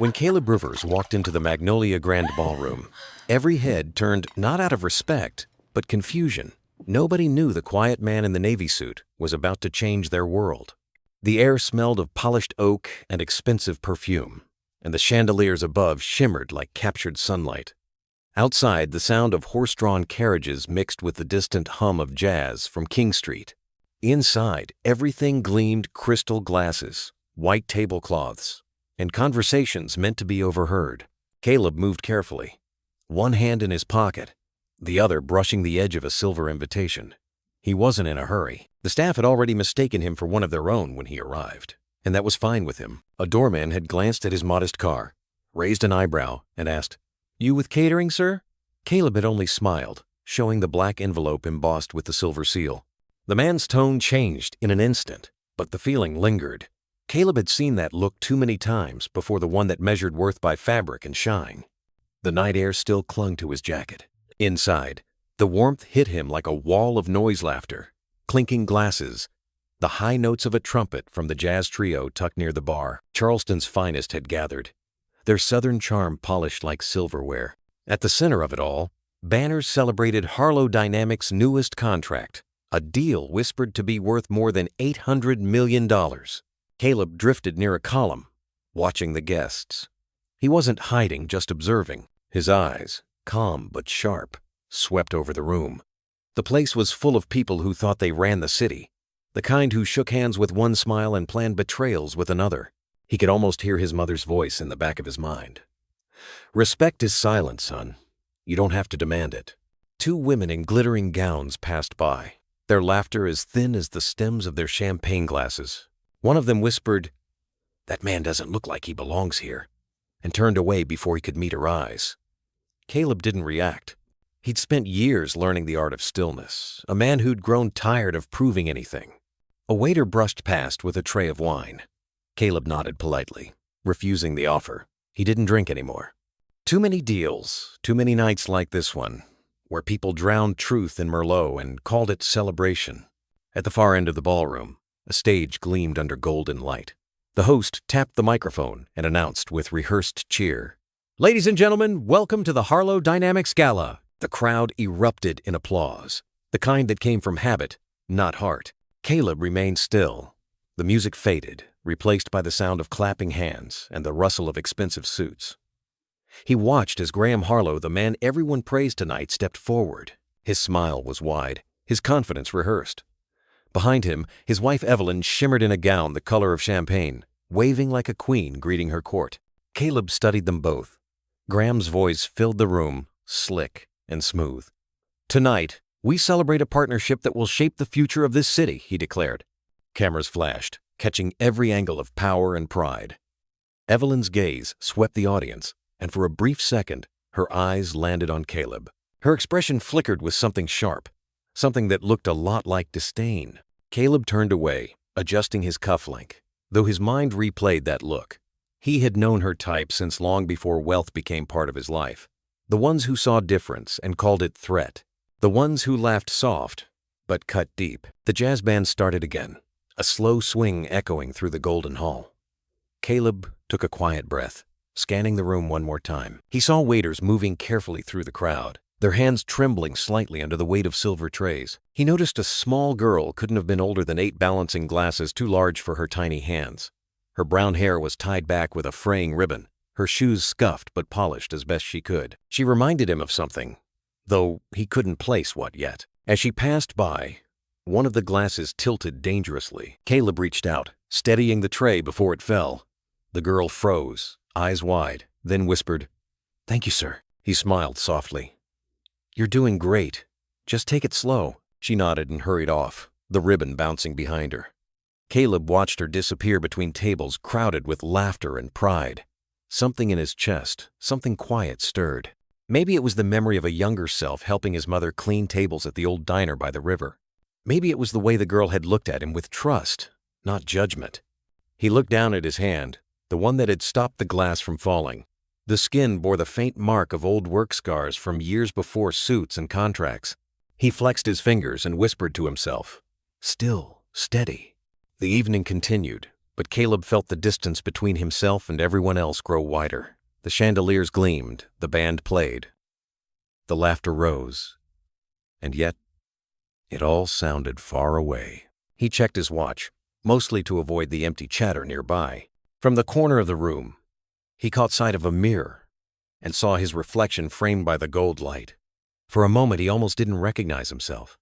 When Caleb Rivers walked into the Magnolia Grand Ballroom, every head turned not out of respect, but confusion. Nobody knew the quiet man in the Navy suit was about to change their world. The air smelled of polished oak and expensive perfume, and the chandeliers above shimmered like captured sunlight. Outside, the sound of horse-drawn carriages mixed with the distant hum of jazz from King Street. Inside, everything gleamed crystal glasses, white tablecloths, and conversations meant to be overheard. Caleb moved carefully, one hand in his pocket, the other brushing the edge of a silver invitation. He wasn't in a hurry. The staff had already mistaken him for one of their own when he arrived, and that was fine with him. A doorman had glanced at his modest car, raised an eyebrow, and asked, "You with catering, sir?" Caleb had only smiled, showing the black envelope embossed with the silver seal. The man's tone changed in an instant, but the feeling lingered. Caleb had seen that look too many times before the one that measured worth by fabric and shine. The night air still clung to his jacket. Inside, the warmth hit him like a wall of noise laughter, clinking glasses, the high notes of a trumpet from the jazz trio tucked near the bar. Charleston's finest had gathered, their southern charm polished like silverware. At the center of it all, banners celebrated Harlow Dynamics' newest contract, a deal whispered to be worth more than $800 million. Caleb drifted near a column, watching the guests. He wasn't hiding, just observing. His eyes, calm but sharp, swept over the room. The place was full of people who thought they ran the city, the kind who shook hands with one smile and planned betrayals with another. He could almost hear his mother's voice in the back of his mind. "Respect is silent, son. You don't have to demand it." Two women in glittering gowns passed by, their laughter as thin as the stems of their champagne glasses. One of them whispered, "That man doesn't look like he belongs here," and turned away before he could meet her eyes. Caleb didn't react. He'd spent years learning the art of stillness, a man who'd grown tired of proving anything. A waiter brushed past with a tray of wine. Caleb nodded politely, refusing the offer. He didn't drink anymore. Too many deals, too many nights like this one, where people drowned truth in Merlot and called it celebration. At the far end of the ballroom, a stage gleamed under golden light. The host tapped the microphone and announced with rehearsed cheer, "Ladies and gentlemen, welcome to the Harlow Dynamics Gala." The crowd erupted in applause, the kind that came from habit, not heart. Caleb remained still. The music faded, replaced by the sound of clapping hands and the rustle of expensive suits. He watched as Graham Harlow, the man everyone praised tonight, stepped forward. His smile was wide, his confidence rehearsed. Behind him, his wife Evelyn shimmered in a gown the color of champagne, waving like a queen greeting her court. Caleb studied them both. Graham's voice filled the room, slick and smooth. "Tonight, we celebrate a partnership that will shape the future of this city," he declared. Cameras flashed, catching every angle of power and pride. Evelyn's gaze swept the audience, and for a brief second, her eyes landed on Caleb. Her expression flickered with something sharp, something that looked a lot like disdain. Caleb turned away, adjusting his cufflink, though his mind replayed that look. He had known her type since long before wealth became part of his life. The ones who saw difference and called it threat. The ones who laughed soft, but cut deep. The jazz band started again, a slow swing echoing through the golden hall. Caleb took a quiet breath, scanning the room one more time. He saw waiters moving carefully through the crowd, their hands trembling slightly under the weight of silver trays. He noticed a small girl couldn't have been older than 8, balancing glasses too large for her tiny hands. Her brown hair was tied back with a fraying ribbon, her shoes scuffed but polished as best she could. She reminded him of something, though he couldn't place what yet. As she passed by, one of the glasses tilted dangerously. Caleb reached out, steadying the tray before it fell. The girl froze, eyes wide, then whispered, "Thank you, sir." He smiled softly. "You're doing great. Just take it slow." She nodded and hurried off, the ribbon bouncing behind her. Caleb watched her disappear between tables crowded with laughter and pride. Something in his chest, something quiet, stirred. Maybe it was the memory of a younger self helping his mother clean tables at the old diner by the river. Maybe it was the way the girl had looked at him with trust, not judgment. He looked down at his hand, the one that had stopped the glass from falling. The skin bore the faint mark of old work scars from years before suits and contracts. He flexed his fingers and whispered to himself, "Still, steady." The evening continued, but Caleb felt the distance between himself and everyone else grow wider. The chandeliers gleamed, the band played. The laughter rose, and yet it all sounded far away. He checked his watch, mostly to avoid the empty chatter nearby. From the corner of the room, he caught sight of a mirror and saw his reflection framed by the gold light. For a moment, he almost didn't recognize himself.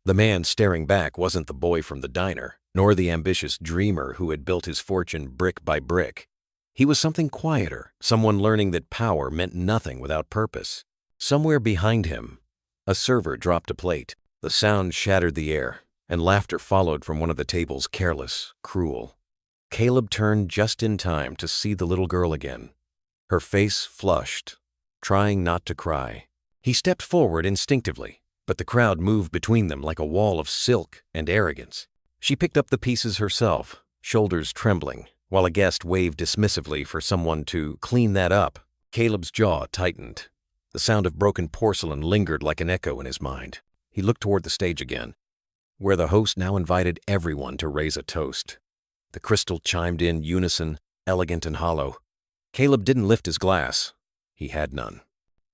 The man staring back wasn't the boy from the diner, nor the ambitious dreamer who had built his fortune brick by brick. He was something quieter, someone learning that power meant nothing without purpose. Somewhere behind him, a server dropped a plate. The sound shattered the air, and laughter followed from one of the tables, careless, cruel. Caleb turned just in time to see the little girl again. Her face flushed, trying not to cry. He stepped forward instinctively, but the crowd moved between them like a wall of silk and arrogance. She picked up the pieces herself, shoulders trembling, while a guest waved dismissively for someone to clean that up. Caleb's jaw tightened. The sound of broken porcelain lingered like an echo in his mind. He looked toward the stage again, where the host now invited everyone to raise a toast. The crystal chimed in unison, elegant and hollow. Caleb didn't lift his glass. He had none.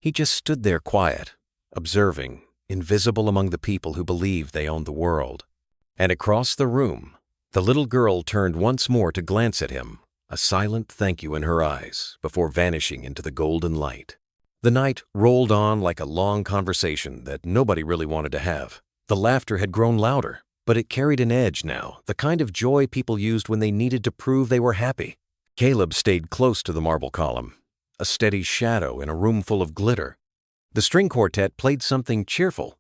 He just stood there quiet, observing, invisible among the people who believed they owned the world. And across the room, the little girl turned once more to glance at him, a silent thank you in her eyes, before vanishing into the golden light. The night rolled on like a long conversation that nobody really wanted to have. The laughter had grown louder, but it carried an edge now, the kind of joy people used when they needed to prove they were happy. Caleb stayed close to the marble column, a steady shadow in a room full of glitter. The string quartet played something cheerful,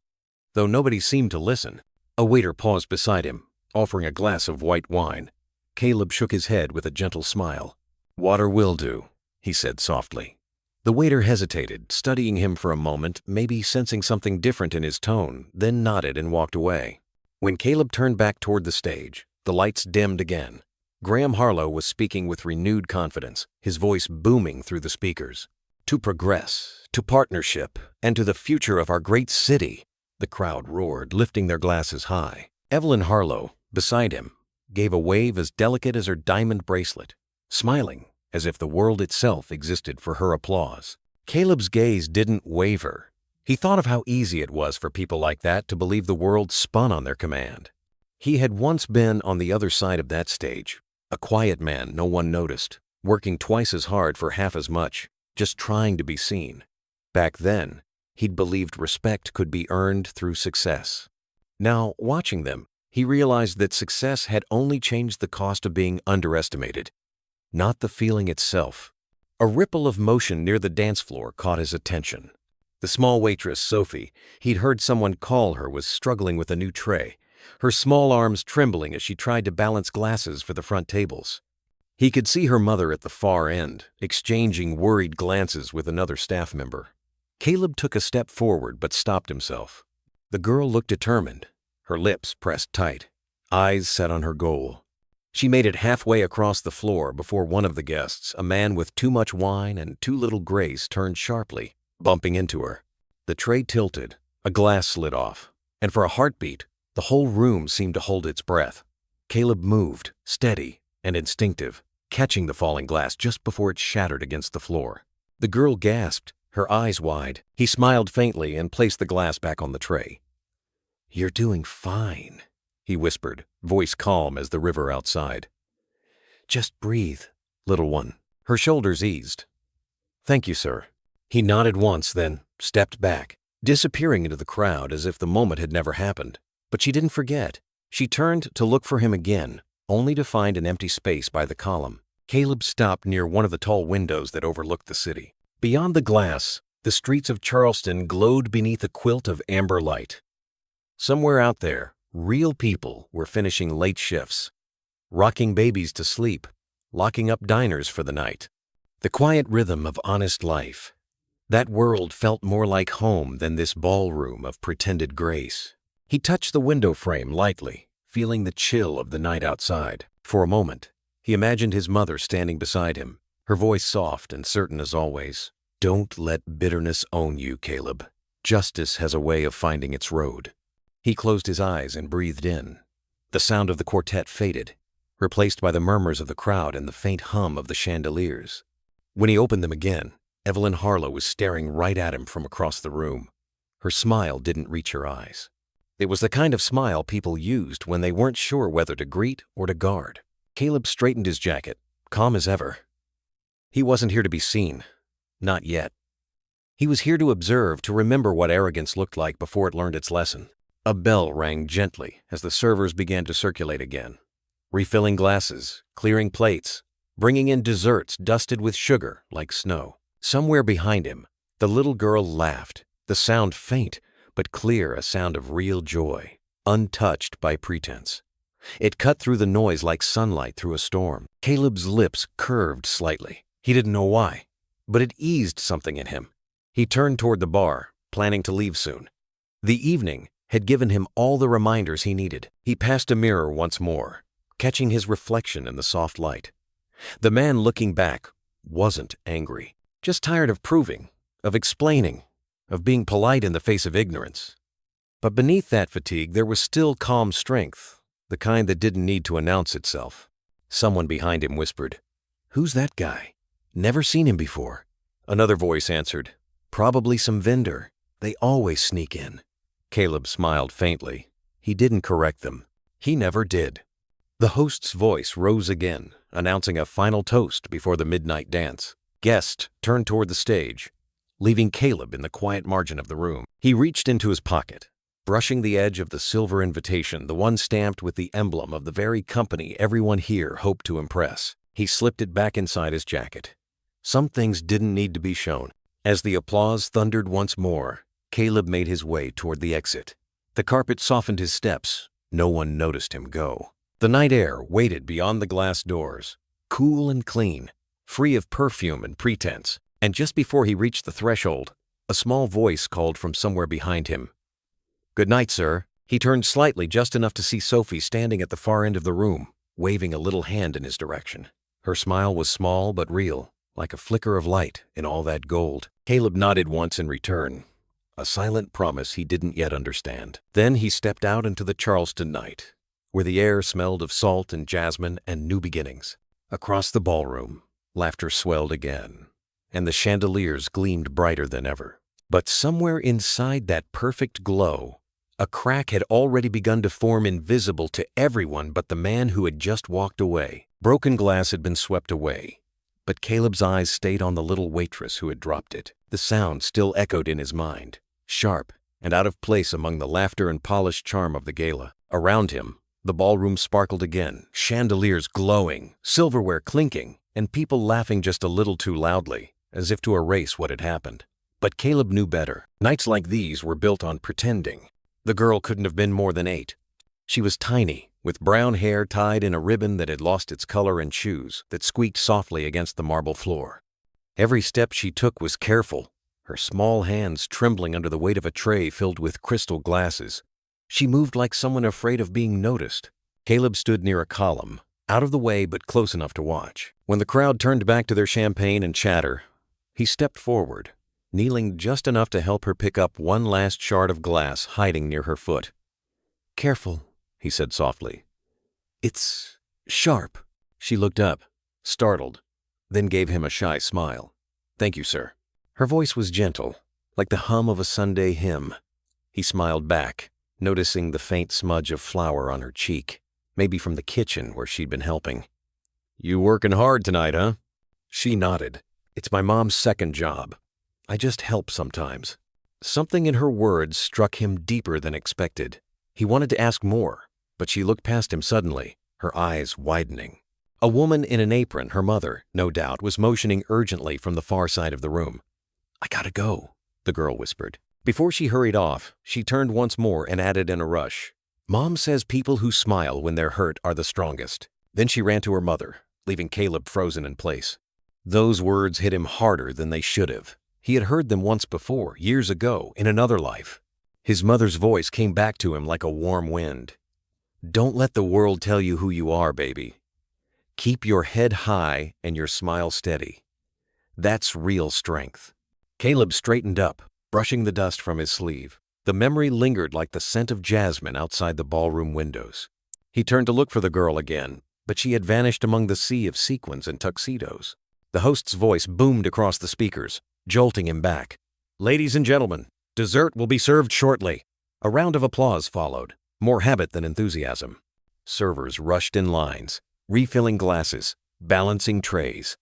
though nobody seemed to listen. A waiter paused beside him, offering a glass of white wine. Caleb shook his head with a gentle smile. "Water will do," he said softly. The waiter hesitated, studying him for a moment, maybe sensing something different in his tone, then nodded and walked away. When Caleb turned back toward the stage, the lights dimmed again. Graham Harlow was speaking with renewed confidence, his voice booming through the speakers. "To progress, to partnership, and to the future of our great city," the crowd roared, lifting their glasses high. Evelyn Harlow, beside him, gave a wave as delicate as her diamond bracelet, smiling as if the world itself existed for her applause. Caleb's gaze didn't waver. He thought of how easy it was for people like that to believe the world spun on their command. He had once been on the other side of that stage, a quiet man no one noticed, working twice as hard for half as much, just trying to be seen. Back then, he'd believed respect could be earned through success. Now, watching them, he realized that success had only changed the cost of being underestimated, not the feeling itself. A ripple of motion near the dance floor caught his attention. The small waitress, Sophie, he'd heard someone call her, was struggling with a new tray, her small arms trembling as she tried to balance glasses for the front tables. He could see her mother at the far end, exchanging worried glances with another staff member. Caleb took a step forward but stopped himself. The girl looked determined, her lips pressed tight, eyes set on her goal. She made it halfway across the floor before one of the guests, a man with too much wine and too little grace, turned sharply, bumping into her. The tray tilted, a glass slid off, and for a heartbeat, the whole room seemed to hold its breath. Caleb moved, steady and instinctive, catching the falling glass just before it shattered against the floor. The girl gasped, her eyes wide. He smiled faintly and placed the glass back on the tray. "You're doing fine," he whispered, voice calm as the river outside. "Just breathe, little one." Her shoulders eased. "Thank you, sir." He nodded once, then stepped back, disappearing into the crowd as if the moment had never happened. But she didn't forget. She turned to look for him again, only to find an empty space by the column. Caleb stopped near one of the tall windows that overlooked the city. Beyond the glass, the streets of Charleston glowed beneath a quilt of amber light. Somewhere out there, real people were finishing late shifts, rocking babies to sleep, locking up diners for the night. The quiet rhythm of honest life. That world felt more like home than this ballroom of pretended grace. He touched the window frame lightly, feeling the chill of the night outside. For a moment, he imagined his mother standing beside him, her voice soft and certain as always. "Don't let bitterness own you, Caleb. Justice has a way of finding its road." He closed his eyes and breathed in. The sound of the quartet faded, replaced by the murmurs of the crowd and the faint hum of the chandeliers. When he opened them again, Evelyn Harlow was staring right at him from across the room. Her smile didn't reach her eyes. It was the kind of smile people used when they weren't sure whether to greet or to guard. Caleb straightened his jacket, calm as ever. He wasn't here to be seen. Not yet. He was here to observe, to remember what arrogance looked like before it learned its lesson. A bell rang gently as the servers began to circulate again, refilling glasses, clearing plates, bringing in desserts dusted with sugar like snow. Somewhere behind him, the little girl laughed, the sound faint but clear, a sound of real joy, untouched by pretense. It cut through the noise like sunlight through a storm. Caleb's lips curved slightly. He didn't know why, but it eased something in him. He turned toward the bar, planning to leave soon. The evening had given him all the reminders he needed. He passed a mirror once more, catching his reflection in the soft light. The man looking back wasn't angry, just tired of proving, of explaining, of being polite in the face of ignorance. But beneath that fatigue there was still calm strength, the kind that didn't need to announce itself. Someone behind him whispered, "Who's that guy? Never seen him before." Another voice answered, "Probably some vendor. They always sneak in." Caleb smiled faintly. He didn't correct them. He never did. The host's voice rose again, announcing a final toast before the midnight dance. Guests turned toward the stage, leaving Caleb in the quiet margin of the room. He reached into his pocket, brushing the edge of the silver invitation, the one stamped with the emblem of the very company everyone here hoped to impress. He slipped it back inside his jacket. Some things didn't need to be shown. As the applause thundered once more, Caleb made his way toward the exit. The carpet softened his steps. No one noticed him go. The night air waited beyond the glass doors, cool and clean, free of perfume and pretense. And just before he reached the threshold, a small voice called from somewhere behind him. "Good night, sir." He turned slightly, just enough to see Sophie standing at the far end of the room, waving a little hand in his direction. Her smile was small but real, like a flicker of light in all that gold. Caleb nodded once in return, a silent promise he didn't yet understand. Then he stepped out into the Charleston night, where the air smelled of salt and jasmine and new beginnings. Across the ballroom, laughter swelled again, and the chandeliers gleamed brighter than ever. But somewhere inside that perfect glow, a crack had already begun to form, invisible to everyone but the man who had just walked away. Broken glass had been swept away, but Caleb's eyes stayed on the little waitress who had dropped it. The sound still echoed in his mind, sharp and out of place among the laughter and polished charm of the gala. Around him, the ballroom sparkled again, chandeliers glowing, silverware clinking, and people laughing just a little too loudly, as if to erase what had happened. But Caleb knew better. Nights like these were built on pretending. The girl couldn't have been more than 8. She was tiny, with brown hair tied in a ribbon that had lost its color, and shoes that squeaked softly against the marble floor. Every step she took was careful, her small hands trembling under the weight of a tray filled with crystal glasses. She moved like someone afraid of being noticed. Caleb stood near a column, out of the way but close enough to watch. When the crowd turned back to their champagne and chatter, he stepped forward, kneeling just enough to help her pick up one last shard of glass hiding near her foot. "Careful," he said softly. "It's sharp." She looked up, startled, then gave him a shy smile. "Thank you, sir." Her voice was gentle, like the hum of a Sunday hymn. He smiled back, noticing the faint smudge of flour on her cheek, maybe from the kitchen where she'd been helping. "You working hard tonight, huh?" She nodded. "It's my mom's second job. I just help sometimes." Something in her words struck him deeper than expected. He wanted to ask more, but she looked past him suddenly, her eyes widening. A woman in an apron, her mother, no doubt, was motioning urgently from the far side of the room. "I gotta go," the girl whispered. Before she hurried off, she turned once more and added in a rush, "Mom says people who smile when they're hurt are the strongest." Then she ran to her mother, leaving Caleb frozen in place. Those words hit him harder than they should have. He had heard them once before, years ago, in another life. His mother's voice came back to him like a warm wind. "Don't let the world tell you who you are, baby. Keep your head high and your smile steady. That's real strength." Caleb straightened up, brushing the dust from his sleeve. The memory lingered like the scent of jasmine outside the ballroom windows. He turned to look for the girl again, but she had vanished among the sea of sequins and tuxedos. The host's voice boomed across the speakers, jolting him back. "Ladies and gentlemen, dessert will be served shortly." A round of applause followed, more habit than enthusiasm. Servers rushed in lines, refilling glasses, balancing trays.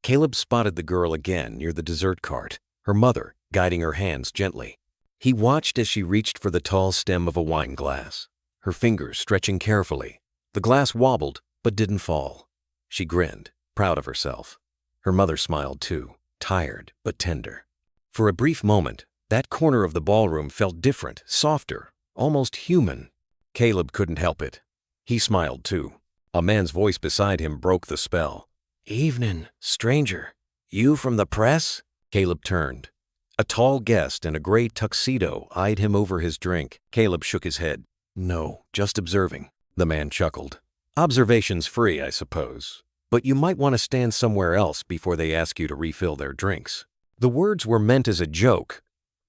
Caleb spotted the girl again near the dessert cart, her mother guiding her hands gently. He watched as she reached for the tall stem of a wine glass, her fingers stretching carefully. The glass wobbled, but didn't fall. She grinned, proud of herself. Her mother smiled too, tired but tender. For a brief moment, that corner of the ballroom felt different, softer, almost human. Caleb couldn't help it. He smiled too. A man's voice beside him broke the spell. "Evening, stranger. You from the press?" Caleb turned. A tall guest in a gray tuxedo eyed him over his drink. Caleb shook his head. "No, just observing." The man chuckled. "Observation's free, I suppose. But you might want to stand somewhere else before they ask you to refill their drinks." The words were meant as a joke,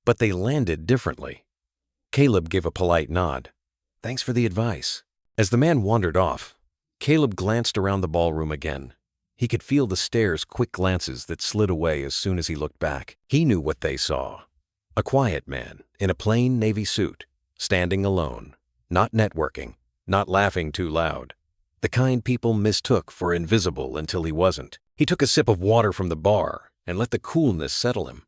but they landed differently. Caleb gave a polite nod. "Thanks for the advice." As the man wandered off, Caleb glanced around the ballroom again. He could feel the stare's quick glances that slid away as soon as he looked back. He knew what they saw. A quiet man in a plain navy suit, standing alone, not networking, not laughing too loud. The kind people mistook for invisible until he wasn't. He took a sip of water from the bar and let the coolness settle him.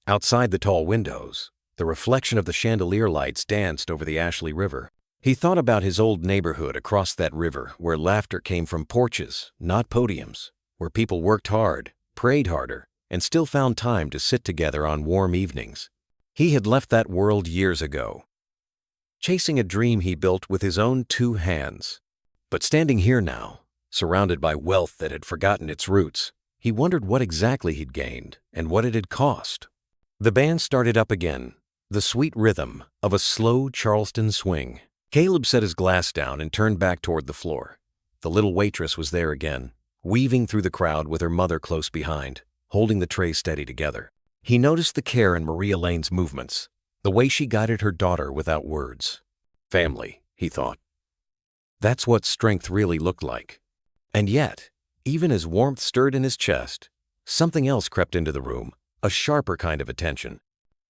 Outside the tall windows, the reflection of the chandelier lights danced over the Ashley River. He thought about his old neighborhood across that river where laughter came from porches, not podiums, where people worked hard, prayed harder, and still found time to sit together on warm evenings. He had left that world years ago, chasing a dream he built with his own 2 hands. But standing here now, surrounded by wealth that had forgotten its roots, he wondered what exactly he'd gained and what it had cost. The band started up again, the sweet rhythm of a slow Charleston swing. Caleb set his glass down and turned back toward the floor. The little waitress was there again, weaving through the crowd with her mother close behind, holding the tray steady together. He noticed the care in Maria Lane's movements, the way she guided her daughter without words. Family, he thought. That's what strength really looked like. And yet, even as warmth stirred in his chest, something else crept into the room, a sharper kind of attention.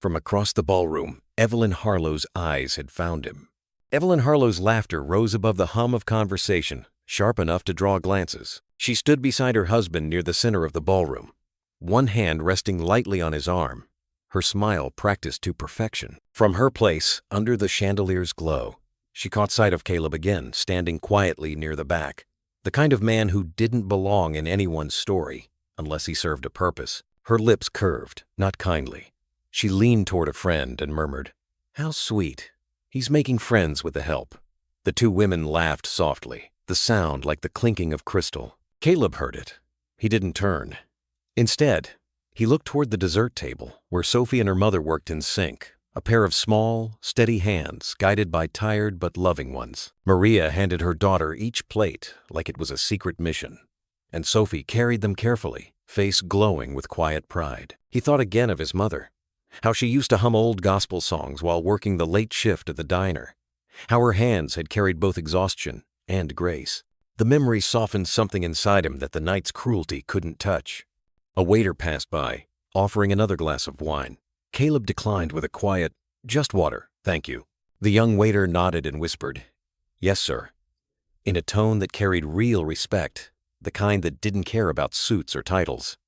From across the ballroom, Evelyn Harlow's eyes had found him. Evelyn Harlow's laughter rose above the hum of conversation, sharp enough to draw glances. She stood beside her husband near the center of the ballroom, one hand resting lightly on his arm, her smile practiced to perfection. From her place, under the chandelier's glow, she caught sight of Caleb again, standing quietly near the back, the kind of man who didn't belong in anyone's story unless he served a purpose. Her lips curved, not kindly. She leaned toward a friend and murmured, "How sweet. He's making friends with the help." The 2 women laughed softly, the sound like the clinking of crystal. Caleb heard it. He didn't turn. Instead, he looked toward the dessert table, where Sophie and her mother worked in sync, a pair of small, steady hands guided by tired but loving ones. Maria handed her daughter each plate like it was a secret mission, and Sophie carried them carefully, face glowing with quiet pride. He thought again of his mother. How she used to hum old gospel songs while working the late shift at the diner. How her hands had carried both exhaustion and grace. The memory softened something inside him that the night's cruelty couldn't touch. A waiter passed by, offering another glass of wine. Caleb declined with a quiet, "Just water, thank you." The young waiter nodded and whispered, "Yes, sir," in a tone that carried real respect, the kind that didn't care about suits or titles.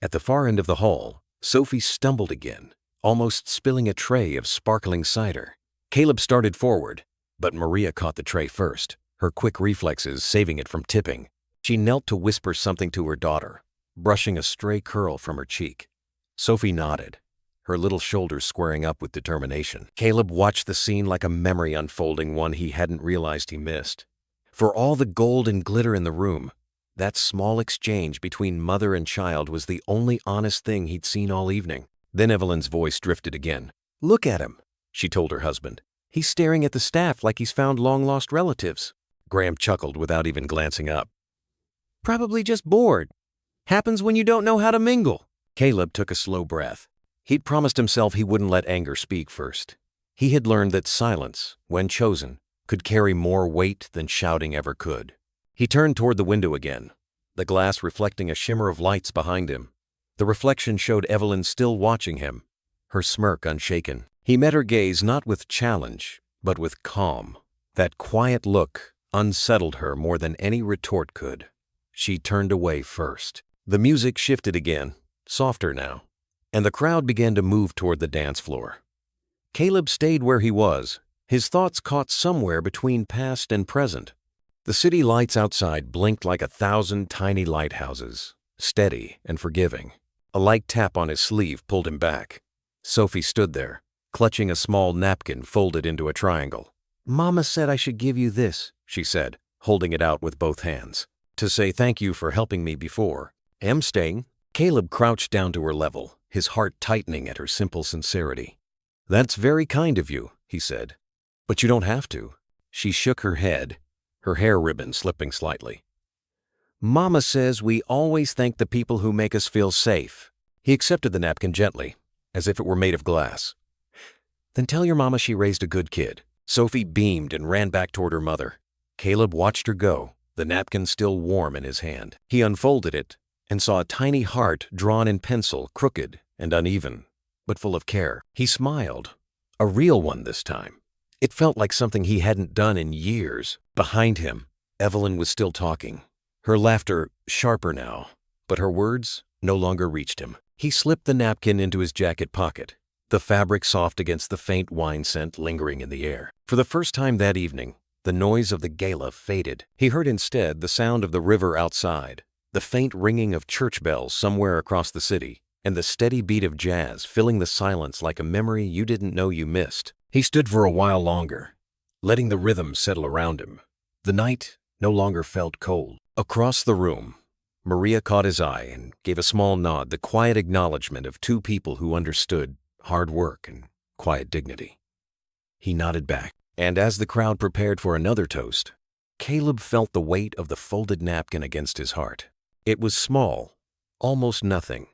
At the far end of the hall, Sophie stumbled again, almost spilling a tray of sparkling cider. Caleb started forward, but Maria caught the tray first, her quick reflexes saving it from tipping. She knelt to whisper something to her daughter, brushing a stray curl from her cheek. Sophie nodded, her little shoulders squaring up with determination. Caleb watched the scene like a memory unfolding, one he hadn't realized he missed. For all the gold and glitter in the room, that small exchange between mother and child was the only honest thing he'd seen all evening. Then Evelyn's voice drifted again. "Look at him," she told her husband. "He's staring at the staff like he's found long-lost relatives." Graham chuckled without even glancing up. "Probably just bored. Happens when you don't know how to mingle." Caleb took a slow breath. He'd promised himself he wouldn't let anger speak first. He had learned that silence, when chosen, could carry more weight than shouting ever could. He turned toward the window again, the glass reflecting a shimmer of lights behind him. The reflection showed Evelyn still watching him, her smirk unshaken. He met her gaze not with challenge, but with calm. That quiet look unsettled her more than any retort could. She turned away first. The music shifted again, softer now, and the crowd began to move toward the dance floor. Caleb stayed where he was, his thoughts caught somewhere between past and present. The city lights outside blinked like 1,000 tiny lighthouses, steady and forgiving. A light tap on his sleeve pulled him back. Sophie stood there, clutching a small napkin folded into a triangle. "Mama said I should give you this," she said, holding it out with both hands. "To say thank you for helping me before. Am staying." Caleb crouched down to her level, his heart tightening at her simple sincerity. "That's very kind of you," he said. "But you don't have to." She shook her head, her hair ribbon slipping slightly. "Mama says we always thank the people who make us feel safe." He accepted the napkin gently, as if it were made of glass. "Then tell your mama she raised a good kid." Sophie beamed and ran back toward her mother. Caleb watched her go, the napkin still warm in his hand. He unfolded it and saw a tiny heart drawn in pencil, crooked and uneven, but full of care. He smiled, a real one this time. It felt like something he hadn't done in years. Behind him, Evelyn was still talking, her laughter sharper now, but her words no longer reached him. He slipped the napkin into his jacket pocket, the fabric soft against the faint wine scent lingering in the air. For the first time that evening, the noise of the gala faded. He heard instead the sound of the river outside, the faint ringing of church bells somewhere across the city, and the steady beat of jazz filling the silence like a memory you didn't know you missed. He stood for a while longer, letting the rhythm settle around him. The night no longer felt cold. Across the room, Maria caught his eye and gave a small nod, the quiet acknowledgement of two people who understood hard work and quiet dignity. He nodded back, and as the crowd prepared for another toast, Caleb felt the weight of the folded napkin against his heart. It was small, almost nothing,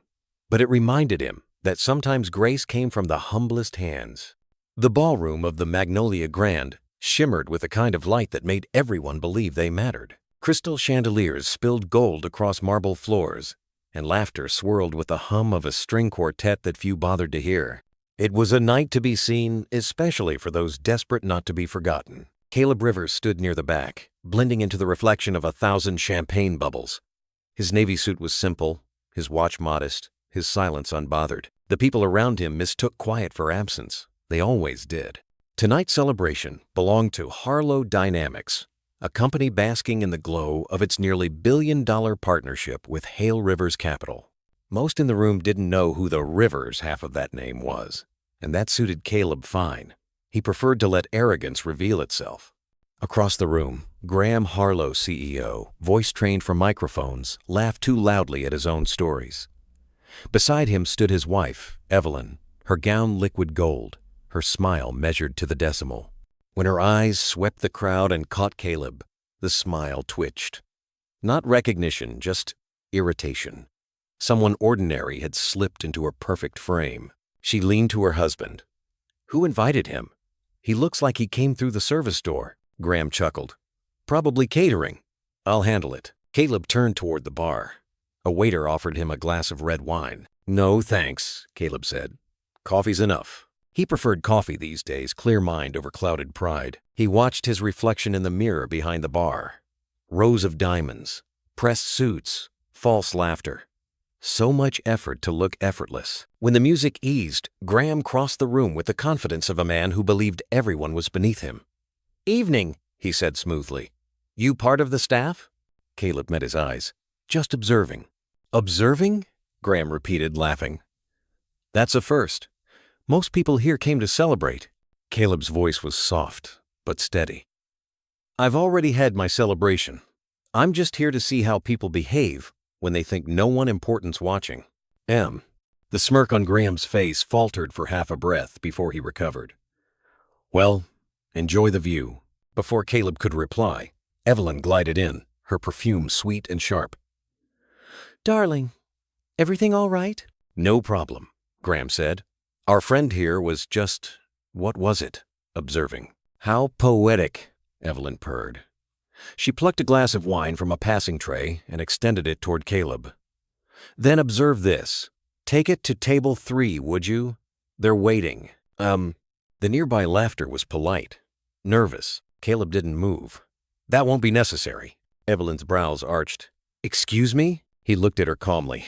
but it reminded him that sometimes grace came from the humblest hands. The ballroom of the Magnolia Grand shimmered with a kind of light that made everyone believe they mattered. Crystal chandeliers spilled gold across marble floors, and laughter swirled with the hum of a string quartet that few bothered to hear. It was a night to be seen, especially for those desperate not to be forgotten. Caleb Rivers stood near the back, blending into the reflection of 1,000 champagne bubbles. His navy suit was simple, his watch modest, his silence unbothered. The people around him mistook quiet for absence. They always did. Tonight's celebration belonged to Harlow Dynamics, a company basking in the glow of its nearly billion-dollar partnership with Hale Rivers Capital. Most in the room didn't know who the Rivers half of that name was, and that suited Caleb fine. He preferred to let arrogance reveal itself. Across the room, Graham Harlow, CEO, voice-trained for microphones, laughed too loudly at his own stories. Beside him stood his wife, Evelyn, her gown liquid gold, her smile measured to the decimal. When her eyes swept the crowd and caught Caleb, the smile twitched. Not recognition, just irritation. Someone ordinary had slipped into her perfect frame. She leaned to her husband. "Who invited him? He looks like he came through the service door." Graham chuckled. "Probably catering. I'll handle it." Caleb turned toward the bar. A waiter offered him a glass of red wine. "No, thanks," Caleb said. "Coffee's enough." He preferred coffee these days, clear mind over clouded pride. He watched his reflection in the mirror behind the bar. Rows of diamonds, pressed suits, false laughter. So much effort to look effortless. When the music eased, Graham crossed the room with the confidence of a man who believed everyone was beneath him. "Evening," he said smoothly. "You part of the staff?" Caleb met his eyes. "Just observing." "Observing?" Graham repeated, laughing. "That's a first. Most people here came to celebrate." Caleb's voice was soft, but steady. "I've already had my celebration. I'm just here to see how people behave when they think no one important's watching." The smirk on Graham's face faltered for half a breath before he recovered. "Well, enjoy the view." Before Caleb could reply, Evelyn glided in, her perfume sweet and sharp. "Darling, everything all right?" "No problem," Graham said. "Our friend here was just, what was it?" observing. "How poetic," Evelyn purred. She plucked a glass of wine from a passing tray and extended it toward Caleb. "Then observe this. Take it to table 3, would you? They're waiting." The nearby laughter was polite. Nervous, Caleb didn't move. "That won't be necessary." Evelyn's brows arched. "Excuse me?" He looked at her calmly.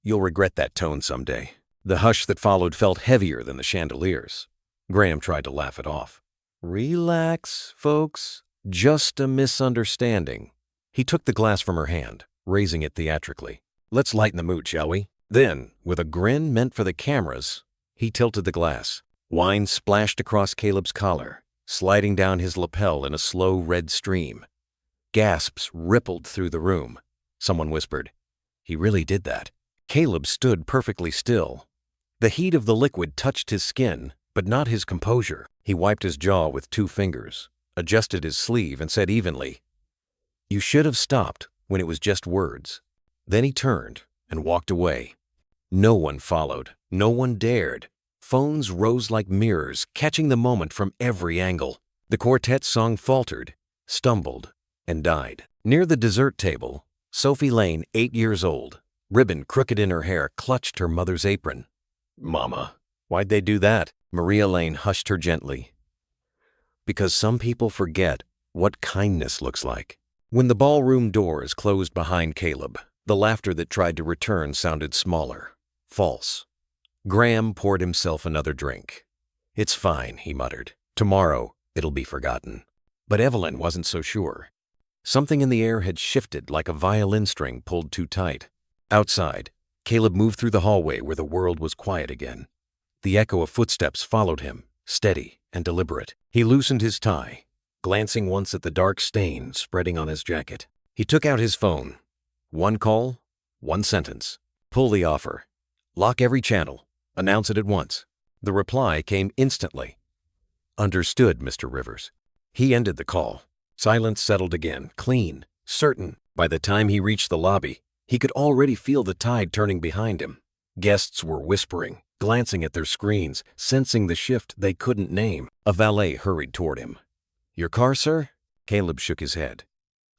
"You'll regret that tone someday." The hush that followed felt heavier than the chandeliers. Graham tried to laugh it off. "Relax, folks. Just a misunderstanding." He took the glass from her hand, raising it theatrically. "Let's lighten the mood, shall we?" Then, with a grin meant for the cameras, he tilted the glass. Wine splashed across Caleb's collar, sliding down his lapel in a slow red stream. Gasps rippled through the room. Someone whispered, "He really did that." Caleb stood perfectly still. The heat of the liquid touched his skin, but not his composure. He wiped his jaw with 2 fingers, adjusted his sleeve, and said evenly, "You should have stopped when it was just words." Then he turned and walked away. No one followed. No one dared. Phones rose like mirrors, catching the moment from every angle. The quartet's song faltered, stumbled, and died. Near the dessert table, Sophie Lane, 8 years old, ribbon crooked in her hair, clutched her mother's apron. "Mama, why'd they do that?" Maria Lane hushed her gently. "Because some people forget what kindness looks like." When the ballroom doors closed behind Caleb, the laughter that tried to return sounded smaller, false. Graham poured himself another drink. "It's fine," he muttered. "Tomorrow, it'll be forgotten." But Evelyn wasn't so sure. Something in the air had shifted like a violin string pulled too tight. Outside, Caleb moved through the hallway where the world was quiet again. The echo of footsteps followed him, steady and deliberate. He loosened his tie, glancing once at the dark stain spreading on his jacket. He took out his phone. 1 call, 1 sentence. "Pull the offer. Lock every channel. Announce it at once." The reply came instantly. "Understood, Mr. Rivers." He ended the call. Silence settled again, clean, certain. By the time he reached the lobby, he could already feel the tide turning behind him. Guests were whispering, glancing at their screens, sensing the shift they couldn't name. A valet hurried toward him. "Your car, sir?" Caleb shook his head.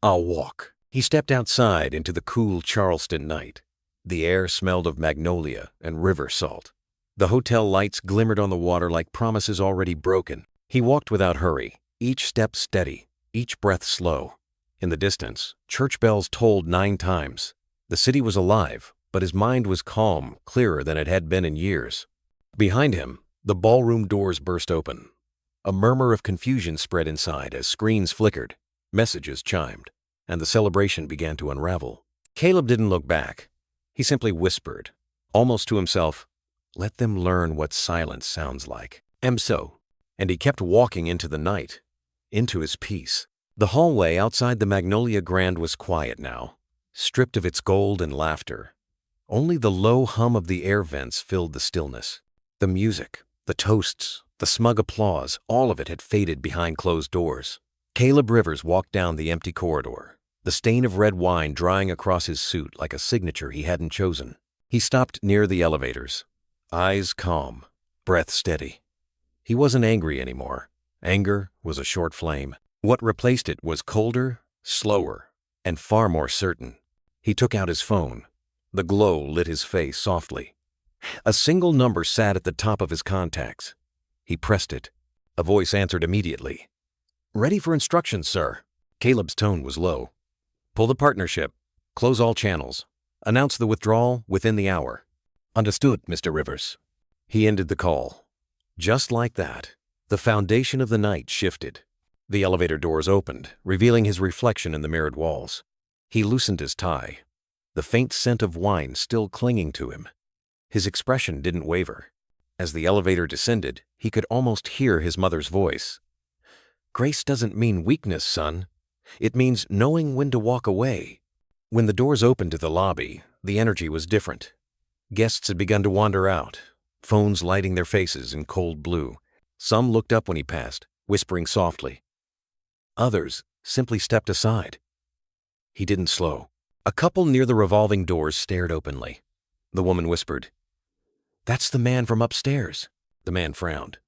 "I'll walk." He stepped outside into the cool Charleston night. The air smelled of magnolia and river salt. The hotel lights glimmered on the water like promises already broken. He walked without hurry, each step steady, each breath slow. In the distance, church bells tolled 9 times. The city was alive, but his mind was calm, clearer than it had been in years. Behind him, the ballroom doors burst open. A murmur of confusion spread inside as screens flickered, messages chimed, and the celebration began to unravel. Caleb didn't look back. He simply whispered, almost to himself, "Let them learn what silence sounds like." So. And he kept walking into the night, into his peace. The hallway outside the Magnolia Grand was quiet now, stripped of its gold and laughter. Only the low hum of the air vents filled the stillness. The music, the toasts, the smug applause, all of it had faded behind closed doors. Caleb Rivers walked down the empty corridor, the stain of red wine drying across his suit like a signature he hadn't chosen. He stopped near the elevators, eyes calm, breath steady. He wasn't angry anymore. Anger was a short flame. What replaced it was colder, slower, and far more certain. He took out his phone. The glow lit his face softly. A single number sat at the top of his contacts. He pressed it. A voice answered immediately. "Ready for instructions, sir." Caleb's tone was low. "Pull the partnership. Close all channels. Announce the withdrawal within the hour." "Understood, Mr. Rivers." He ended the call. Just like that, the foundation of the night shifted. The elevator doors opened, revealing his reflection in the mirrored walls. He loosened his tie, the faint scent of wine still clinging to him. His expression didn't waver. As the elevator descended, he could almost hear his mother's voice. "Grace doesn't mean weakness, son. It means knowing when to walk away." When the doors opened to the lobby, the energy was different. Guests had begun to wander out, phones lighting their faces in cold blue. Some looked up when he passed, whispering softly. Others simply stepped aside. He didn't slow. A couple near the revolving doors stared openly. The woman whispered, "That's the man from upstairs." The man frowned.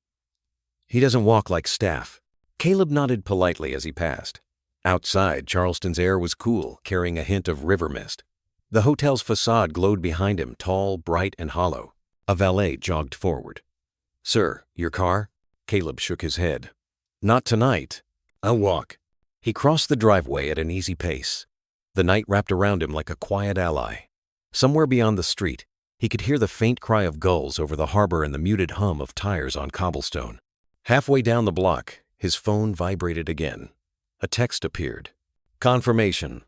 "He doesn't walk like staff." Caleb nodded politely as he passed. Outside, Charleston's air was cool, carrying a hint of river mist. The hotel's facade glowed behind him, tall, bright, and hollow. A valet jogged forward. "Sir, your car?" Caleb shook his head. "Not tonight. I'll walk." He crossed the driveway at an easy pace. The night wrapped around him like a quiet ally. Somewhere beyond the street, he could hear the faint cry of gulls over the harbor and the muted hum of tires on cobblestone. Halfway down the block, his phone vibrated again. A text appeared. "Confirmation.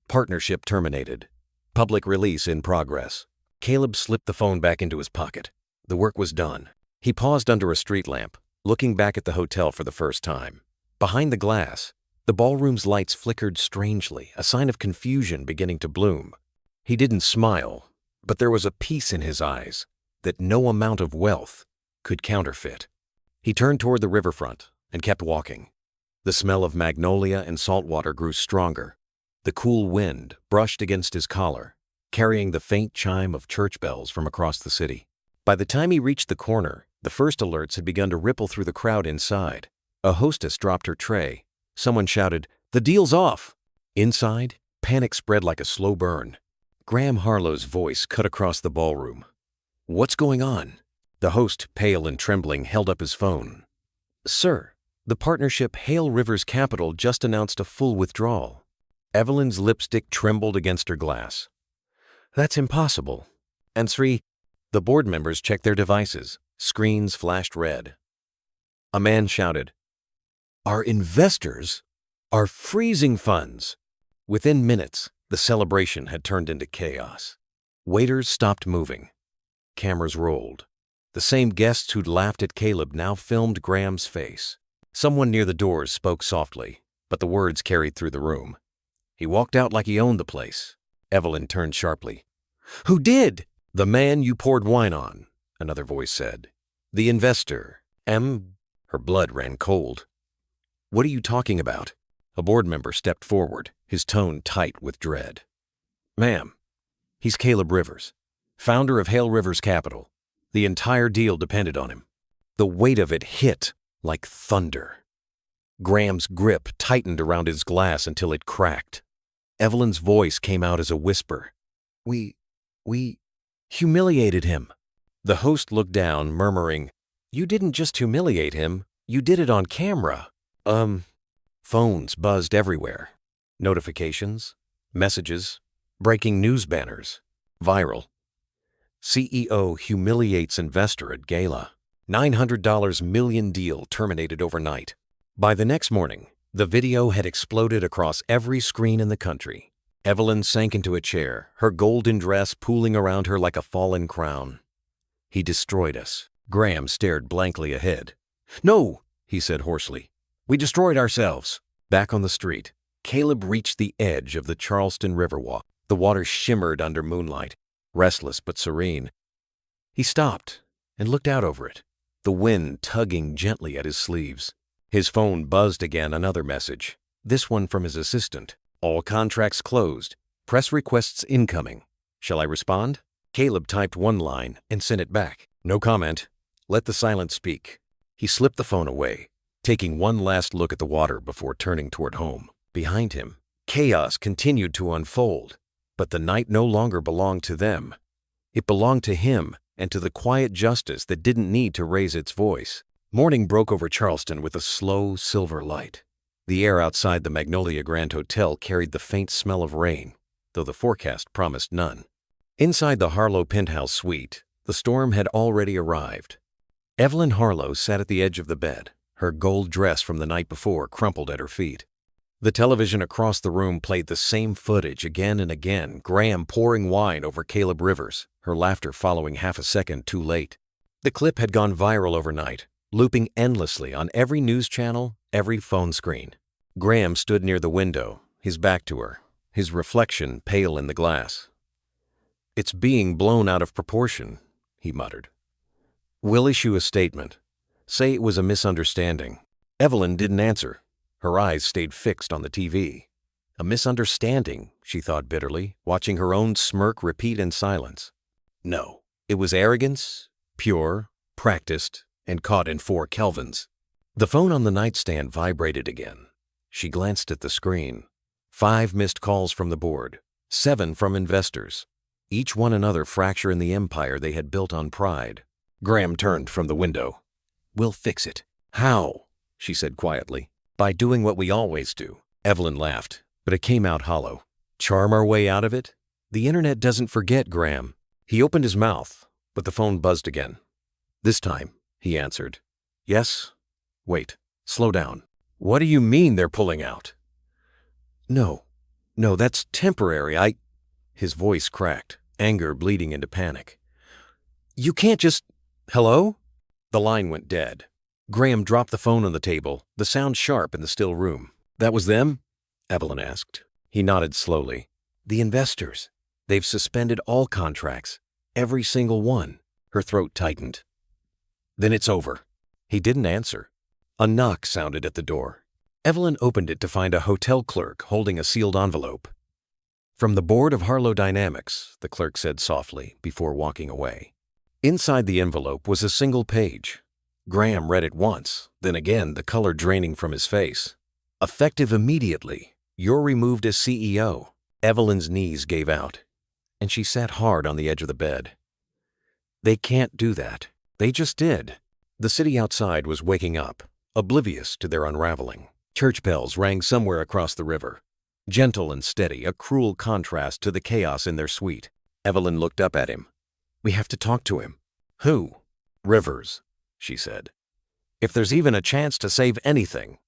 Partnership terminated. Public release in progress." Caleb slipped the phone back into his pocket. The work was done. He paused under a street lamp, looking back at the hotel for the first time. Behind the glass, the ballroom's lights flickered strangely, a sign of confusion beginning to bloom. He didn't smile, but there was a peace in his eyes that no amount of wealth could counterfeit. He turned toward the riverfront and kept walking. The smell of magnolia and salt water grew stronger. The cool wind brushed against his collar, carrying the faint chime of church bells from across the city. By the time he reached the corner, the first alerts had begun to ripple through the crowd inside. A hostess dropped her tray. Someone shouted, "The deal's off!" Inside, panic spread like a slow burn. Graham Harlow's voice cut across the ballroom. "What's going on?" The host, pale and trembling, held up his phone. "Sir, the partnership Hale Rivers Capital just announced a full withdrawal." Evelyn's lipstick trembled against her glass. "That's impossible." And Sri, the board members checked their devices. Screens flashed red. A man shouted, "Our investors are freezing funds." Within minutes, the celebration had turned into chaos. Waiters stopped moving. Cameras rolled. The same guests who'd laughed at Caleb now filmed Graham's face. Someone near the doors spoke softly, but the words carried through the room. He walked out like he owned the place. Evelyn turned sharply. "Who did?" "The man you poured wine on," another voice said. "The investor, M." Her blood ran cold. "What are you talking about?" A board member stepped forward, his tone tight with dread. "Ma'am, he's Caleb Rivers, founder of Hale Rivers Capital. The entire deal depended on him." The weight of it hit like thunder. Graham's grip tightened around his glass until it cracked. Evelyn's voice came out as a whisper. We humiliated him." The host looked down, murmuring, "You didn't just humiliate him, you did it on camera." Phones buzzed everywhere. Notifications, messages, breaking news banners, viral. CEO humiliates investor at gala. $900 million deal terminated overnight. By the next morning, the video had exploded across every screen in the country. Evelyn sank into a chair, her golden dress pooling around her like a fallen crown. "He destroyed us." Graham stared blankly ahead. "No," he said hoarsely. "We destroyed ourselves." Back on the street, Caleb reached the edge of the Charleston Riverwalk. The water shimmered under moonlight, restless but serene. He stopped and looked out over it, the wind tugging gently at his sleeves. His phone buzzed again, another message, this one from his assistant. "All contracts closed. Press requests incoming. Shall I respond?" Caleb typed one line and sent it back. "No comment. Let the silence speak." He slipped the phone away, taking one last look at the water before turning toward home. Behind him, chaos continued to unfold, but the night no longer belonged to them. It belonged to him and to the quiet justice that didn't need to raise its voice. Morning broke over Charleston with a slow, silver light. The air outside the Magnolia Grand Hotel carried the faint smell of rain, though the forecast promised none. Inside the Harlow penthouse suite, the storm had already arrived. Evelyn Harlow sat at the edge of the bed, her gold dress from the night before crumpled at her feet. The television across the room played the same footage again and again, Graham pouring wine over Caleb Rivers, her laughter following half a second too late. The clip had gone viral overnight, looping endlessly on every news channel, every phone screen. Graham stood near the window, his back to her, his reflection pale in the glass. "It's being blown out of proportion," he muttered. "We'll issue a statement. Say it was a misunderstanding." Evelyn didn't answer. Her eyes stayed fixed on the TV. A misunderstanding, she thought bitterly, watching her own smirk repeat in silence. No, it was arrogance, pure, practiced, and caught in 4 kelvins. The phone on the nightstand vibrated again. She glanced at the screen. 5 missed calls from the board, 7 from investors, each one another fracture in the empire they had built on pride. Graham turned from the window. "We'll fix it." "How?" she said quietly. "By doing what we always do." Evelyn laughed, but it came out hollow. "Charm our way out of it? The internet doesn't forget, Graham." He opened his mouth, but the phone buzzed again. "This time," he answered. "Yes? Wait. Slow down. What do you mean they're pulling out?" No, that's temporary. His voice cracked, anger bleeding into panic. "You can't just... Hello?" The line went dead. Graham dropped the phone on the table, the sound sharp in the still room. "That was them?" Evelyn asked. He nodded slowly. "The investors. They've suspended all contracts. Every single one." Her throat tightened. "Then it's over." He didn't answer. A knock sounded at the door. Evelyn opened it to find a hotel clerk holding a sealed envelope. "From the board of Harlow Dynamics," the clerk said softly before walking away. Inside the envelope was a single page. Graham read it once, then again, the color draining from his face. "Effective immediately. You're removed as CEO." Evelyn's knees gave out, and she sat hard on the edge of the bed. They can't do that. They just did. The city outside was waking up, oblivious to their unraveling. Church bells rang somewhere across the river. Gentle and steady, a cruel contrast to the chaos in their suite. Evelyn looked up at him. "We have to talk to him." "Who?" "Rivers," she said. "If there's even a chance to save anything,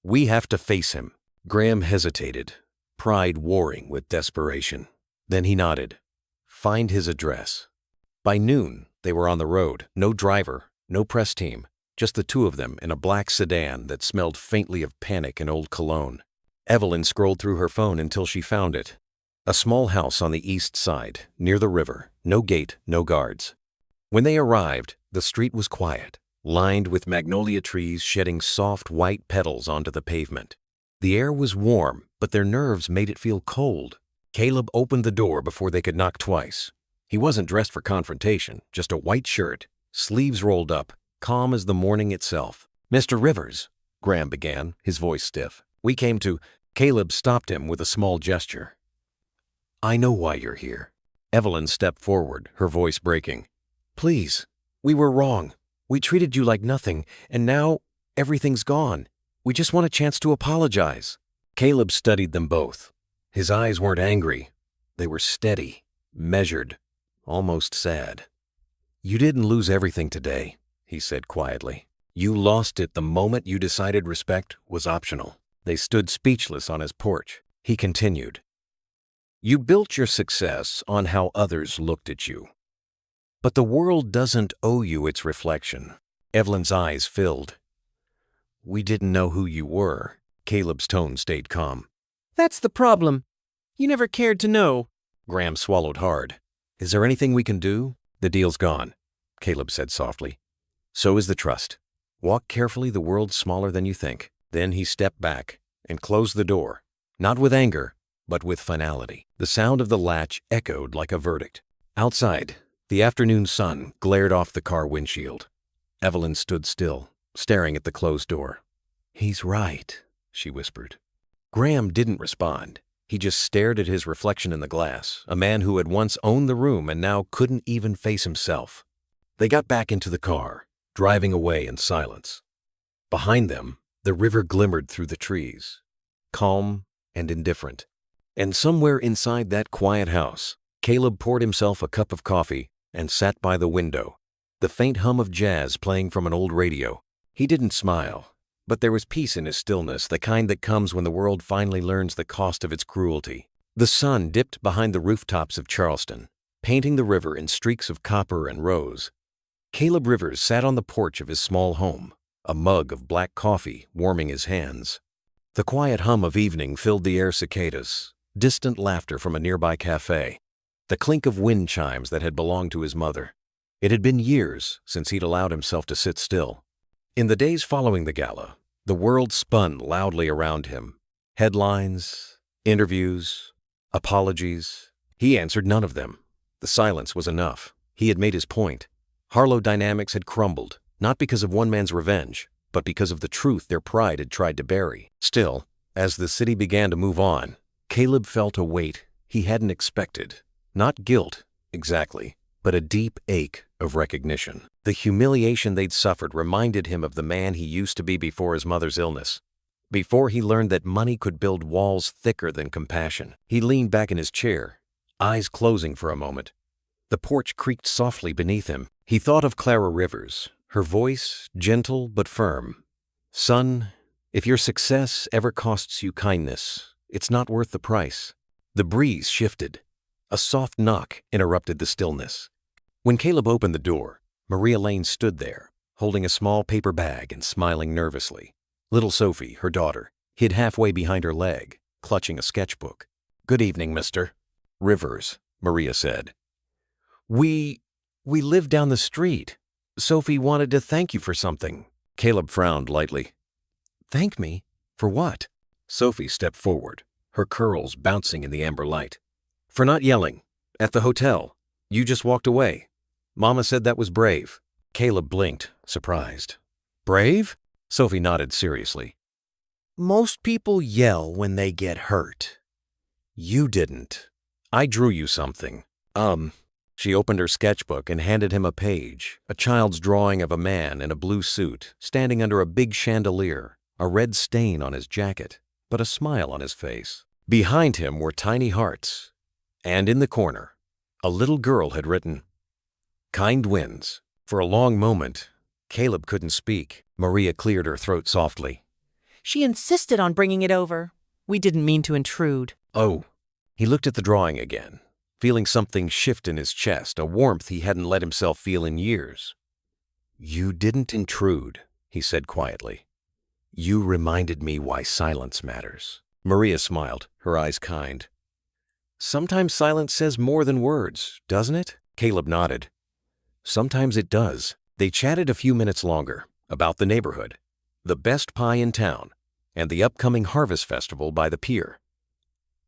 we have to face him." Graham hesitated, pride warring with desperation. Then he nodded. "Find his address." By noon, they were on the road. No driver, no press team, just the two of them in a black sedan that smelled faintly of panic and old cologne. Evelyn scrolled through her phone until she found it. A small house on the east side, near the river, no gate, no guards. When they arrived, the street was quiet, lined with magnolia trees shedding soft white petals onto the pavement. The air was warm, but their nerves made it feel cold. Caleb opened the door before they could knock twice. He wasn't dressed for confrontation, just a white shirt, sleeves rolled up, calm as the morning itself. "Mr. Rivers," Graham began, his voice stiff. "We came to..." Caleb stopped him with a small gesture. "I know why you're here." Evelyn stepped forward, her voice breaking. "Please, we were wrong. We treated you like nothing, and now everything's gone. We just want a chance to apologize." Caleb studied them both. His eyes weren't angry. They were steady, measured, almost sad. "You didn't lose everything today," he said quietly. "You lost it the moment you decided respect was optional." They stood speechless on his porch. He continued. "You built your success on how others looked at you. But the world doesn't owe you its reflection." Evelyn's eyes filled. "We didn't know who you were." Caleb's tone stayed calm. "That's the problem. You never cared to know." Graham swallowed hard. "Is there anything we can do?" "The deal's gone," Caleb said softly. "So is the trust. Walk carefully, the world's smaller than you think." Then he stepped back and closed the door, not with anger, but with finality. The sound of the latch echoed like a verdict. Outside, the afternoon sun glared off the car windshield. Evelyn stood still, staring at the closed door. "He's right," she whispered. Graham didn't respond. He just stared at his reflection in the glass, a man who had once owned the room and now couldn't even face himself. They got back into the car, driving away in silence. Behind them, the river glimmered through the trees, calm and indifferent. And somewhere inside that quiet house, Caleb poured himself a cup of coffee and sat by the window, the faint hum of jazz playing from an old radio. He didn't smile, but there was peace in his stillness, the kind that comes when the world finally learns the cost of its cruelty. The sun dipped behind the rooftops of Charleston, painting the river in streaks of copper and rose. Caleb Rivers sat on the porch of his small home, a mug of black coffee warming his hands. The quiet hum of evening filled the air, cicadas, distant laughter from a nearby cafe, the clink of wind chimes that had belonged to his mother. It had been years since he'd allowed himself to sit still. In the days following the gala, the world spun loudly around him. Headlines, interviews, apologies. He answered none of them. The silence was enough. He had made his point. Harlow Dynamics had crumbled, not because of one man's revenge, but because of the truth their pride had tried to bury. Still, As the city began to move on, Caleb felt a weight he hadn't expected. Not guilt, exactly, but a deep ache of recognition. The humiliation they'd suffered reminded him of the man he used to be before his mother's illness. Before he learned that money could build walls thicker than compassion. He leaned back in his chair, eyes closing for a moment. The porch creaked softly beneath him. He thought of Clara Rivers, her voice gentle but firm. "Son, if your success ever costs you kindness, it's not worth the price." The breeze shifted. A soft knock interrupted the stillness. When Caleb opened the door, Maria Lane stood there, holding a small paper bag and smiling nervously. Little Sophie, her daughter, hid halfway behind her leg, clutching a sketchbook. "Good evening, Mr. Rivers," Maria said. We live down the street. Sophie wanted to thank you for something." Caleb frowned lightly. "Thank me? For what?" Sophie stepped forward, her curls bouncing in the amber light. "For not yelling. At the hotel. You just walked away. Mama said that was brave." Caleb blinked, surprised. "Brave?" Sophie nodded seriously. "Most people yell when they get hurt. You didn't. I drew you something. She opened her sketchbook and handed him a page, a child's drawing of a man in a blue suit, standing under a big chandelier, a red stain on his jacket, but a smile on his face. Behind him were tiny hearts, and in the corner, a little girl had written, "Kind winds." For a long moment, Caleb couldn't speak. Maria cleared her throat softly. She insisted on bringing it over. We didn't mean to intrude. "Oh." He looked at the drawing again, feeling something shift in his chest, a warmth he hadn't let himself feel in years. "You didn't intrude," he said quietly. "You reminded me why silence matters." Maria smiled, her eyes kind. "Sometimes silence says more than words, doesn't it?" Caleb nodded. "Sometimes it does." They chatted a few minutes longer about the neighborhood, the best pie in town, and the upcoming harvest festival by the pier.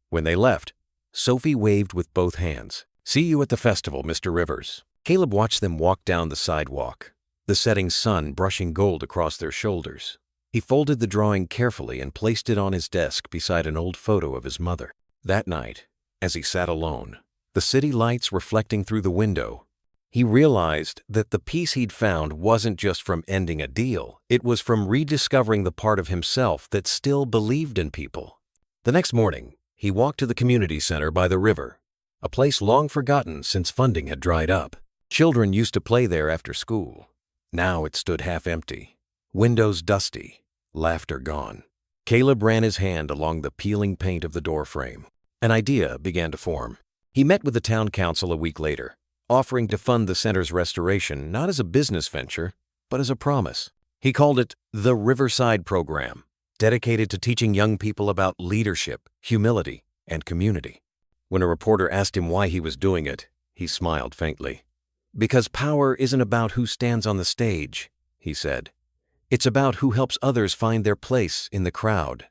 When they left, Sophie waved with both hands. "See you at the festival, Mr. Rivers." Caleb watched them walk down the sidewalk, the setting sun brushing gold across their shoulders. He folded the drawing carefully and placed it on his desk beside an old photo of his mother. That night, as he sat alone, the city lights reflecting through the window, he realized that the peace he'd found wasn't just from ending a deal, it was from rediscovering the part of himself that still believed in people. The next morning, he walked to the community center by the river, a place long forgotten since funding had dried up. Children used to play there after school. Now it stood half empty, windows dusty, laughter gone. Caleb ran his hand along the peeling paint of the doorframe. An idea began to form. He met with the town council a week later, offering to fund the center's restoration not as a business venture, but as a promise. He called it the Riverside Program, dedicated to teaching young people about leadership, humility, and community. When a reporter asked him why he was doing it, he smiled faintly. "Because power isn't about who stands on the stage," he said. "It's about who helps others find their place in the crowd."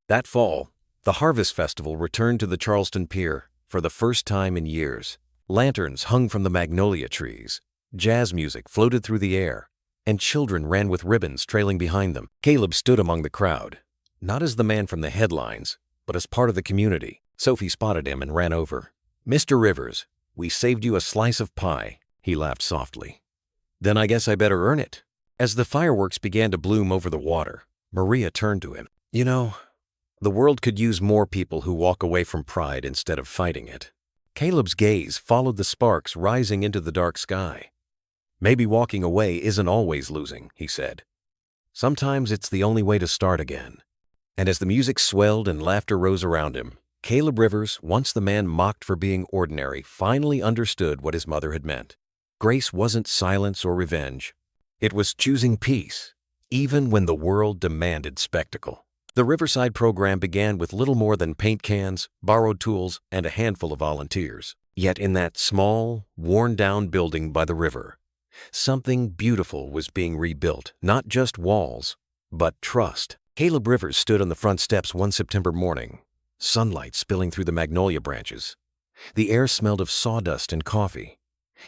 That fall, the Harvest Festival returned to the Charleston Pier for the first time in years. Lanterns hung from the magnolia trees, jazz music floated through the air, and children ran with ribbons trailing behind them. Caleb stood among the crowd, not as the man from the headlines, but as part of the community. Sophie spotted him and ran over. "Mr. Rivers, we saved you a slice of pie." He laughed softly. "Then I guess I better earn it." As the fireworks began to bloom over the water, Maria turned to him. "You know, the world could use more people who walk away from pride instead of fighting it." Caleb's gaze followed the sparks rising into the dark sky. "Maybe walking away isn't always losing," he said. "Sometimes it's the only way to start again." And as the music swelled and laughter rose around him, Caleb Rivers, once the man mocked for being ordinary, finally understood what his mother had meant. Grace wasn't silence or revenge. It was choosing peace, even when the world demanded spectacle. The Riverside program began with little more than paint cans, borrowed tools, and a handful of volunteers. Yet in that small, worn-down building by the river, something beautiful was being rebuilt, not just walls, but trust. Caleb Rivers stood on the front steps one September morning, sunlight spilling through the magnolia branches. The air smelled of sawdust and coffee.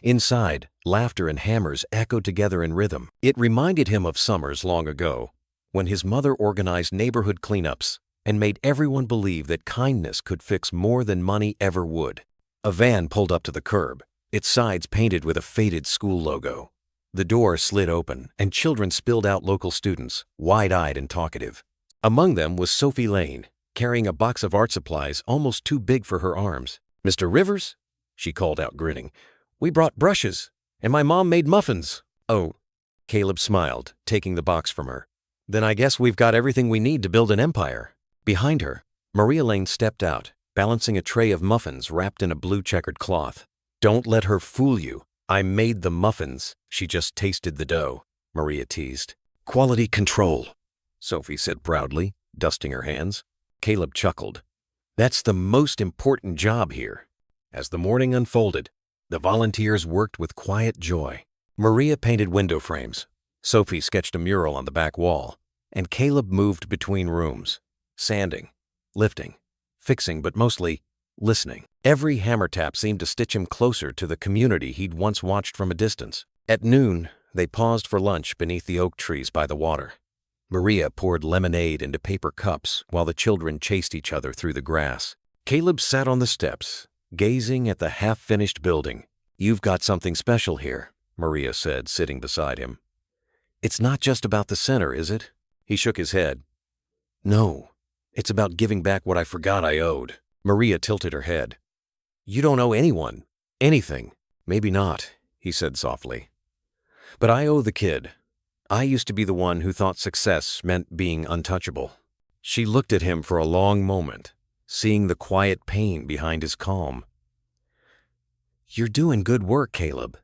Inside, laughter and hammers echoed together in rhythm. It reminded him of summers long ago, when his mother organized neighborhood cleanups, and made everyone believe that kindness could fix more than money ever would. A van pulled up to the curb, its sides painted with a faded school logo. The door slid open, and children spilled out, local students, wide-eyed and talkative. Among them was Sophie Lane, carrying a box of art supplies almost too big for her arms. "Mr. Rivers?" she called out, grinning. "We brought brushes, and my mom made muffins." "Oh," Caleb smiled, taking the box from her. "Then I guess we've got everything we need to build an empire." Behind her, Maria Lane stepped out, balancing a tray of muffins wrapped in a blue checkered cloth. "Don't let her fool you. I made the muffins. She just tasted the dough," Maria teased. "Quality control," Sophie said proudly, dusting her hands. Caleb chuckled. "That's the most important job here." As the morning unfolded, the volunteers worked with quiet joy. Maria painted window frames, Sophie sketched a mural on the back wall, and Caleb moved between rooms, sanding, lifting, fixing, but mostly listening. Every hammer tap seemed to stitch him closer to the community he'd once watched from a distance. At noon, they paused for lunch beneath the oak trees by the water. Maria poured lemonade into paper cups while the children chased each other through the grass. Caleb sat on the steps, gazing at the half-finished building. "You've got something special here," Maria said, sitting beside him. "It's not just about the center, is it?" He shook his head. "No, it's about giving back what I forgot I owed." Maria tilted her head. "You don't owe anyone anything." "Maybe not," he said softly. "But I owe the kid. I used to be the one who thought success meant being untouchable." She looked at him for a long moment, seeing the quiet pain behind his calm. "You're doing good work, Caleb.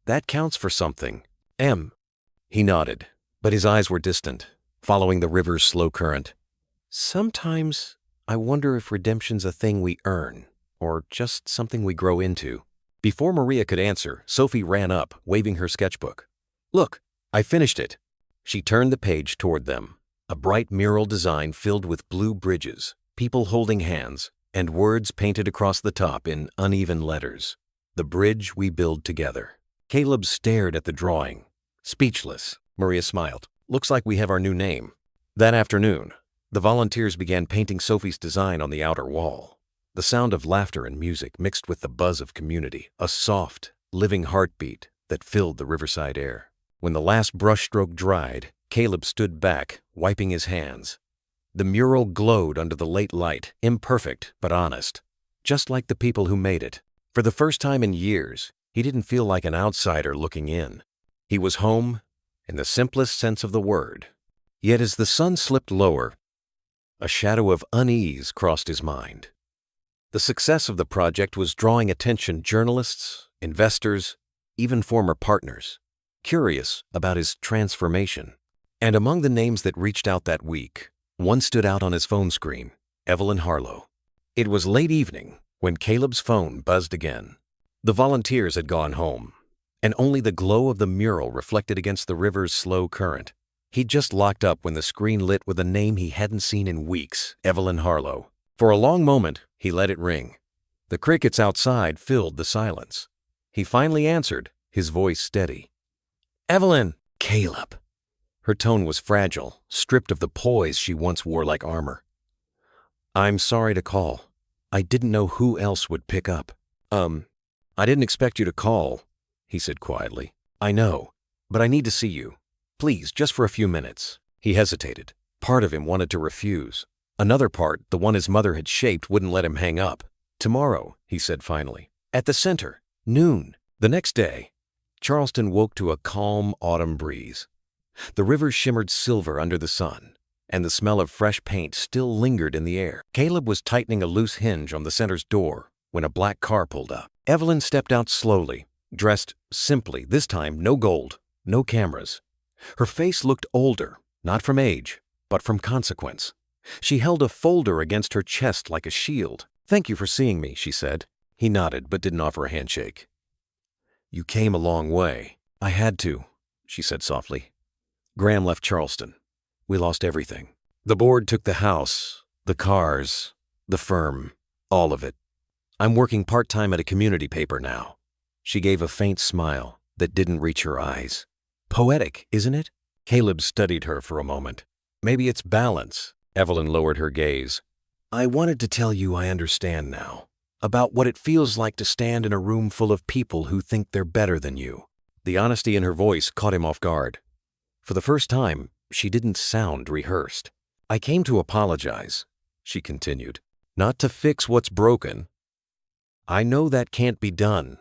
That counts for something." He nodded, but his eyes were distant, following the river's slow current. "Sometimes I wonder if redemption's a thing we earn, or just something we grow into." Before Maria could answer, Sophie ran up, waving her sketchbook. "Look, I finished it." She turned the page toward them, a bright mural design filled with blue bridges, people holding hands, and words painted across the top in uneven letters. "The bridge we build together." Caleb stared at the drawing, speechless. Maria smiled. "Looks like we have our new name." That afternoon, the volunteers began painting Sophie's design on the outer wall. The sound of laughter and music mixed with the buzz of community, a soft, living heartbeat that filled the riverside air. When the last brushstroke dried, Caleb stood back, wiping his hands. The mural glowed under the late light, imperfect but honest, just like the people who made it. For the first time in years, he didn't feel like an outsider looking in. He was home, in the simplest sense of the word. Yet as the sun slipped lower, a shadow of unease crossed his mind. The success of the project was drawing attention: journalists, investors, even former partners, curious about his transformation. And among the names that reached out that week, one stood out on his phone screen: Evelyn Harlow. It was late evening when Caleb's phone buzzed again. The volunteers had gone home, and only the glow of the mural reflected against the river's slow current. He'd just locked up when the screen lit with a name he hadn't seen in weeks: Evelyn Harlow. For a long moment, he let it ring. The crickets outside filled the silence. He finally answered, his voice steady. "Evelyn!" "Caleb." Her tone was fragile, stripped of the poise she once wore like armor. "I'm sorry to call. I didn't know who else would pick up." I didn't expect you to call," he said quietly. "I know, but I need to see you. Please, just for a few minutes." He hesitated. Part of him wanted to refuse. Another part, the one his mother had shaped, wouldn't let him hang up. "Tomorrow," he said finally. "At the center. Noon." The next day, Charleston woke to a calm autumn breeze. The river shimmered silver under the sun, and the smell of fresh paint still lingered in the air. Caleb was tightening a loose hinge on the center's door when a black car pulled up. Evelyn stepped out slowly, dressed simply, this time no gold, no cameras. Her face looked older, not from age, but from consequence. She held a folder against her chest like a shield. "Thank you for seeing me," she said. He nodded but didn't offer a handshake. "You came a long way." "I had to," she said softly. "Graham left Charleston. We lost everything. The board took the house, the cars, the firm, all of it. I'm working part-time at a community paper now." She gave a faint smile that didn't reach her eyes. "Poetic, isn't it?" Caleb studied her for a moment. "Maybe it's balance. Evelyn lowered her gaze. I wanted to tell you I understand now, about what it feels like to stand in a room full of people who think they're better than you. The honesty in her voice caught him off guard. For the first time, she didn't sound rehearsed. I came to apologize, she continued, not to fix what's broken. I know that can't be done,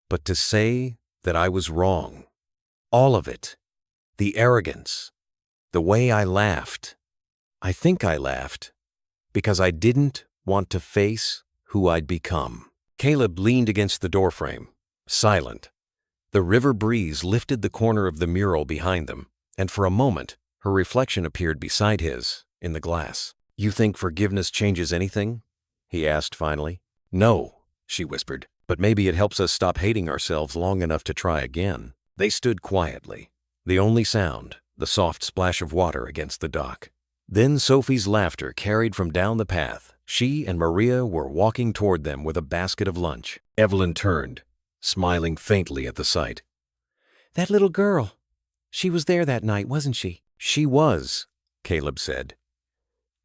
but to say that I was wrong. All of it. The arrogance. The way I laughed. I think I laughed because I didn't want to face who I'd become. Caleb leaned against the doorframe, silent. The river breeze lifted the corner of the mural behind them, and for a moment, her reflection appeared beside his, in the glass. You think forgiveness changes anything? He asked finally. No, she whispered, but maybe it helps us stop hating ourselves long enough to try again. They stood quietly, the only sound, the soft splash of water against the dock. Then Sophie's laughter carried from down the path. She and Maria were walking toward them with a basket of lunch. Evelyn turned, smiling faintly at the sight. That little girl. She was there that night, wasn't she? She was, Caleb said.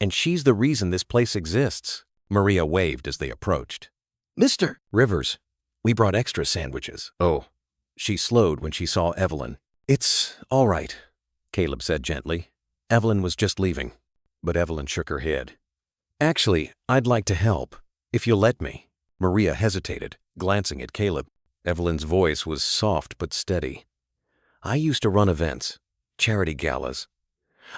And she's the reason this place exists. Maria waved as they approached. Mr. Rivers, we brought extra sandwiches. Oh. She slowed when she saw Evelyn. It's all right, Caleb said gently. Evelyn was just leaving, but Evelyn shook her head. Actually, I'd like to help, if you'll let me. Maria hesitated, glancing at Caleb. Evelyn's voice was soft but steady. I used to run events, charity galas.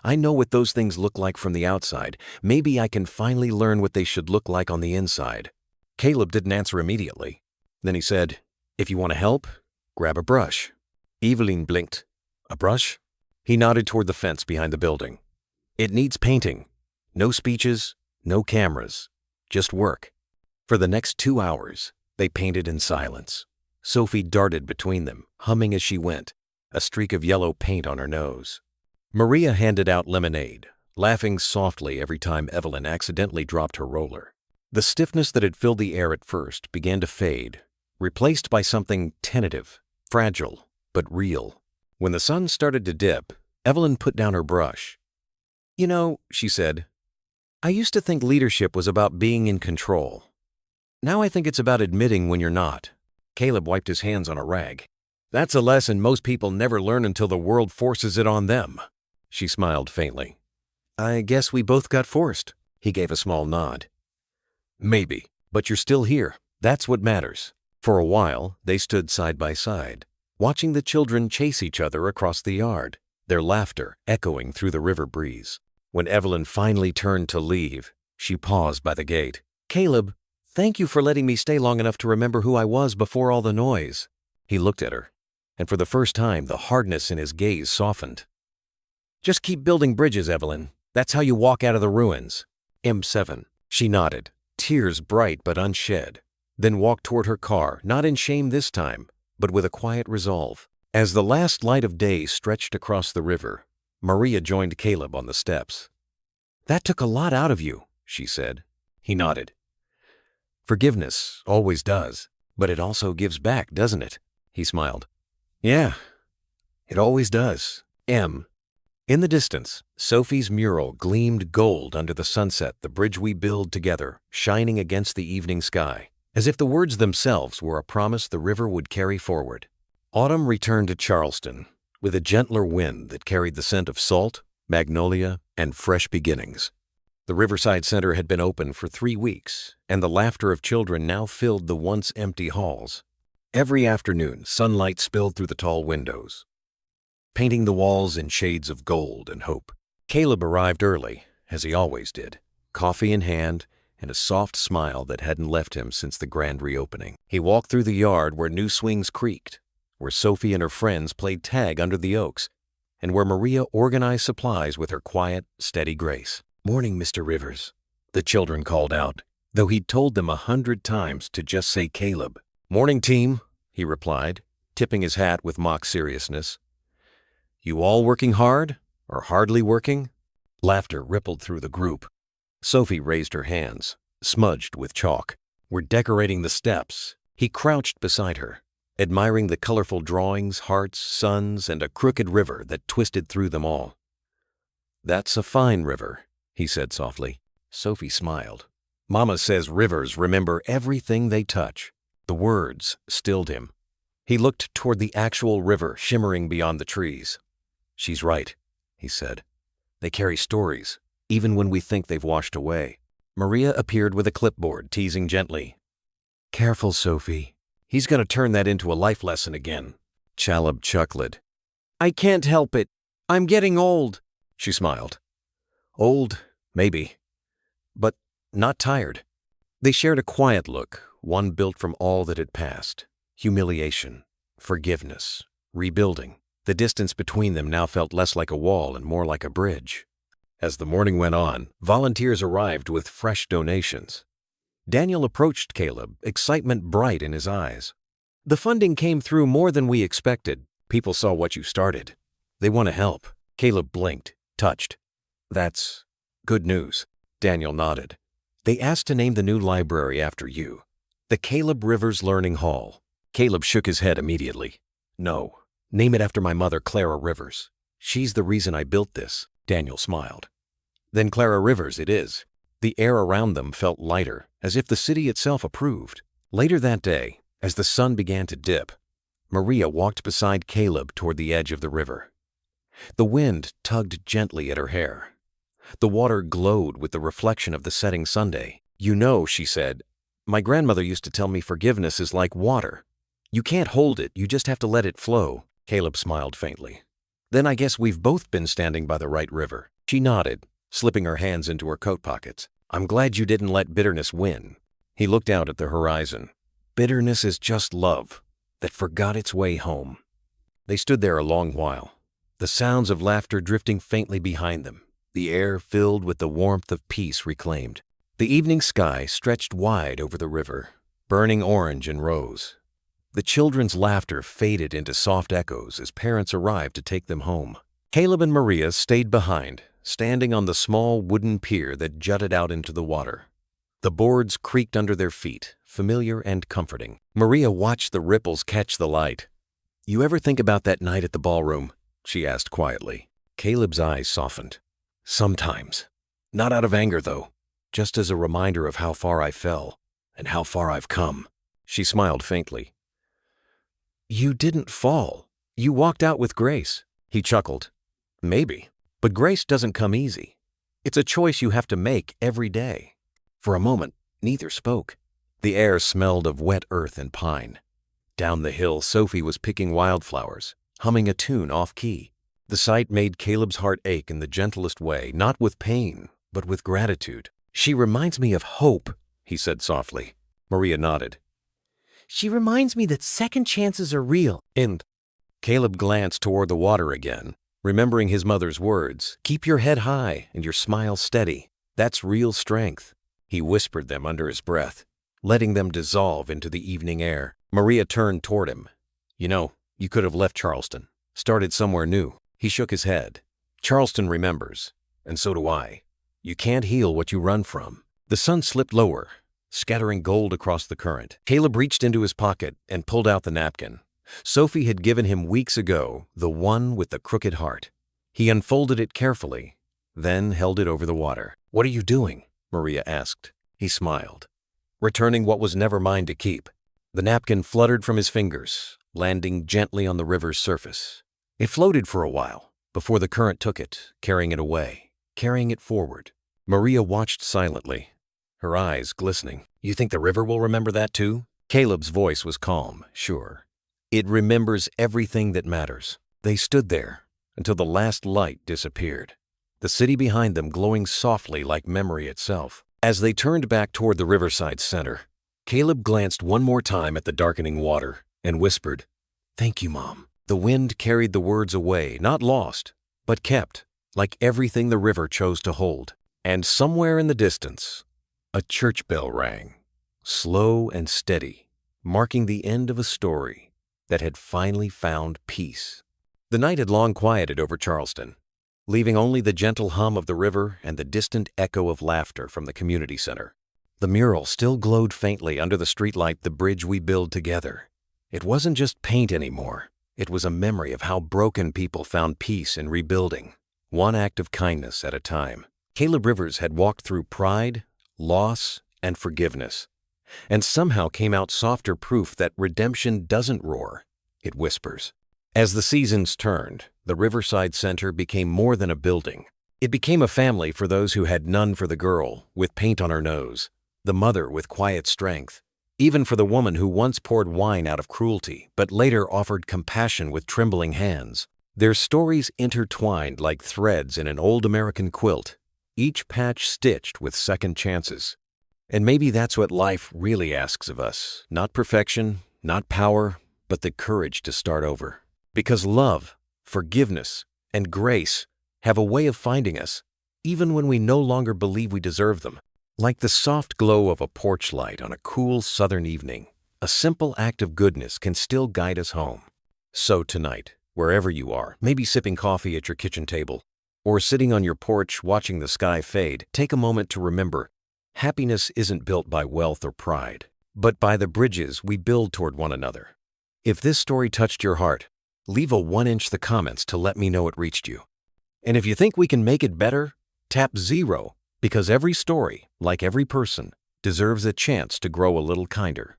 I know what those things look like from the outside. Maybe I can finally learn what they should look like on the inside. Caleb didn't answer immediately. Then he said, if you want to help, grab a brush. Evelyn blinked. A brush? He nodded toward the fence behind the building. It needs painting. No speeches, no cameras, just work. For the next 2 hours, they painted in silence. Sophie darted between them, humming as she went, a streak of yellow paint on her nose. Maria handed out lemonade, laughing softly every time Evelyn accidentally dropped her roller. The stiffness that had filled the air at first began to fade, replaced by something tentative, fragile, but real. When the sun started to dip, Evelyn put down her brush. You know, she said, I used to think leadership was about being in control. Now I think it's about admitting when you're not. Caleb wiped his hands on a rag. That's a lesson most people never learn until the world forces it on them. She smiled faintly. I guess we both got forced. He gave a small nod. Maybe, but you're still here. That's what matters. For a while, they stood side by side, watching the children chase each other across the yard, their laughter echoing through the river breeze. When Evelyn finally turned to leave, she paused by the gate. Caleb, thank you for letting me stay long enough to remember who I was before all the noise. He looked at her, and for the first time, the hardness in his gaze softened. Just keep building bridges, Evelyn. That's how you walk out of the ruins. M7. She nodded, tears bright but unshed, then walked toward her car, not in shame this time, but with a quiet resolve. As the last light of day stretched across the river, Maria joined Caleb on the steps. That took a lot out of you, she said. He nodded. Forgiveness always does, but it also gives back, doesn't it? He smiled. Yeah, it always does. M. In the distance, Sophie's mural gleamed gold under the sunset, the bridge we build together, shining against the evening sky, as if the words themselves were a promise the river would carry forward. Autumn returned to Charleston, with a gentler wind that carried the scent of salt, magnolia, and fresh beginnings. The Riverside Center had been open for 3 weeks, and the laughter of children now filled the once empty halls. Every afternoon, sunlight spilled through the tall windows, painting the walls in shades of gold and hope. Caleb arrived early, as he always did, coffee in hand and a soft smile that hadn't left him since the grand reopening. He walked through the yard where new swings creaked, where Sophie and her friends played tag under the oaks, and where Maria organized supplies with her quiet, steady grace. Morning, Mr. Rivers, the children called out, though he'd told them 100 times to just say Caleb. Morning, team, he replied, tipping his hat with mock seriousness. You all working hard, or hardly working? Laughter rippled through the group. Sophie raised her hands, smudged with chalk. We're decorating the steps. He crouched beside her, admiring the colorful drawings, hearts, suns, and a crooked river that twisted through them all. That's a fine river, he said softly. Sophie smiled. Mama says rivers remember everything they touch. The words stilled him. He looked toward the actual river shimmering beyond the trees. She's right, he said. They carry stories, even when we think they've washed away. Maria appeared with a clipboard, teasing gently. Careful, Sophie. He's going to turn that into a life lesson again. Chalub chuckled. I can't help it. I'm getting old. She smiled. Old, maybe, but not tired. They shared a quiet look, one built from all that had passed. Humiliation, forgiveness, rebuilding. The distance between them now felt less like a wall and more like a bridge. As the morning went on, volunteers arrived with fresh donations. Daniel approached Caleb, excitement bright in his eyes. The funding came through more than we expected. People saw what you started. They want to help. Caleb blinked, touched. That's good news. Daniel nodded. They asked to name the new library after you. The Caleb Rivers Learning Hall. Caleb shook his head immediately. No, name it after my mother, Clara Rivers. She's the reason I built this. Daniel smiled. Then Clara Rivers it is. The air around them felt lighter, as if the city itself approved. Later that day, as the sun began to dip, Maria walked beside Caleb toward the edge of the river. The wind tugged gently at her hair. The water glowed with the reflection of the setting Sunday. You know, she said, my grandmother used to tell me forgiveness is like water. You can't hold it, you just have to let it flow. Caleb smiled faintly. Then I guess we've both been standing by the right river. She nodded, slipping her hands into her coat pockets. I'm glad you didn't let bitterness win. He looked out at the horizon. Bitterness is just love that forgot its way home. They stood there a long while, the sounds of laughter drifting faintly behind them, the air filled with the warmth of peace reclaimed. The evening sky stretched wide over the river, burning orange and rose. The children's laughter faded into soft echoes as parents arrived to take them home. Caleb and Maria stayed behind, standing on the small wooden pier that jutted out into the water. The boards creaked under their feet, familiar and comforting. Maria watched the ripples catch the light. You ever think about that night at the ballroom? She asked quietly. Caleb's eyes softened. Sometimes. Not out of anger, though. Just as a reminder of how far I fell and how far I've come. She smiled faintly. You didn't fall. You walked out with grace. He chuckled. Maybe. But grace doesn't come easy. It's a choice you have to make every day. For a moment, neither spoke. The air smelled of wet earth and pine. Down the hill, Sophie was picking wildflowers, humming a tune off-key. The sight made Caleb's heart ache in the gentlest way, not with pain, but with gratitude. She reminds me of hope, he said softly. Maria nodded. She reminds me that second chances are real. And Caleb glanced toward the water again, remembering his mother's words. Keep your head high and your smile steady. That's real strength. He whispered them under his breath, letting them dissolve into the evening air. Maria turned toward him. You know, you could have left Charleston, started somewhere new. He shook his head. Charleston remembers, and so do I. You can't heal what you run from. The sun slipped lower, scattering gold across the current. Caleb reached into his pocket and pulled out the napkin. Sophie had given him weeks ago, the one with the crooked heart. He unfolded it carefully, then held it over the water. What are you doing? Maria asked. He smiled. Returning what was never mine to keep. The napkin fluttered from his fingers, landing gently on the river's surface. It floated for a while, before the current took it, carrying it away, carrying it forward. Maria watched silently, her eyes glistening. You think the river will remember that too? Caleb's voice was calm, sure. It remembers everything that matters. They stood there until the last light disappeared, the city behind them glowing softly like memory itself. As they turned back toward the riverside center, Caleb glanced one more time at the darkening water and whispered, Thank you, Mom. The wind carried the words away, not lost, but kept, like everything the river chose to hold. And somewhere in the distance, a church bell rang, slow and steady, marking the end of a story that had finally found peace. The night had long quieted over Charleston, leaving only the gentle hum of the river and the distant echo of laughter from the community center. The mural still glowed faintly under the streetlight, the bridge we build together. It wasn't just paint anymore. It was a memory of how broken people found peace in rebuilding, one act of kindness at a time. Caleb Rivers had walked through pride, loss, and forgiveness, and somehow came out softer proof that redemption doesn't roar, it whispers. As the seasons turned, the Riverside Center became more than a building. It became a family for those who had none, for the girl with paint on her nose, the mother with quiet strength, even for the woman who once poured wine out of cruelty but later offered compassion with trembling hands. Their stories intertwined like threads in an old American quilt, each patch stitched with second chances. And maybe that's what life really asks of us. Not perfection, not power, but the courage to start over. Because love, forgiveness, and grace have a way of finding us, even when we no longer believe we deserve them. Like the soft glow of a porch light on a cool southern evening, a simple act of goodness can still guide us home. So tonight, wherever you are, maybe sipping coffee at your kitchen table, or sitting on your porch watching the sky fade, take a moment to remember, happiness isn't built by wealth or pride, but by the bridges we build toward one another. If this story touched your heart, leave a 1-inch the comments to let me know it reached you. And if you think we can make it better, tap 0, because every story, like every person, deserves a chance to grow a little kinder.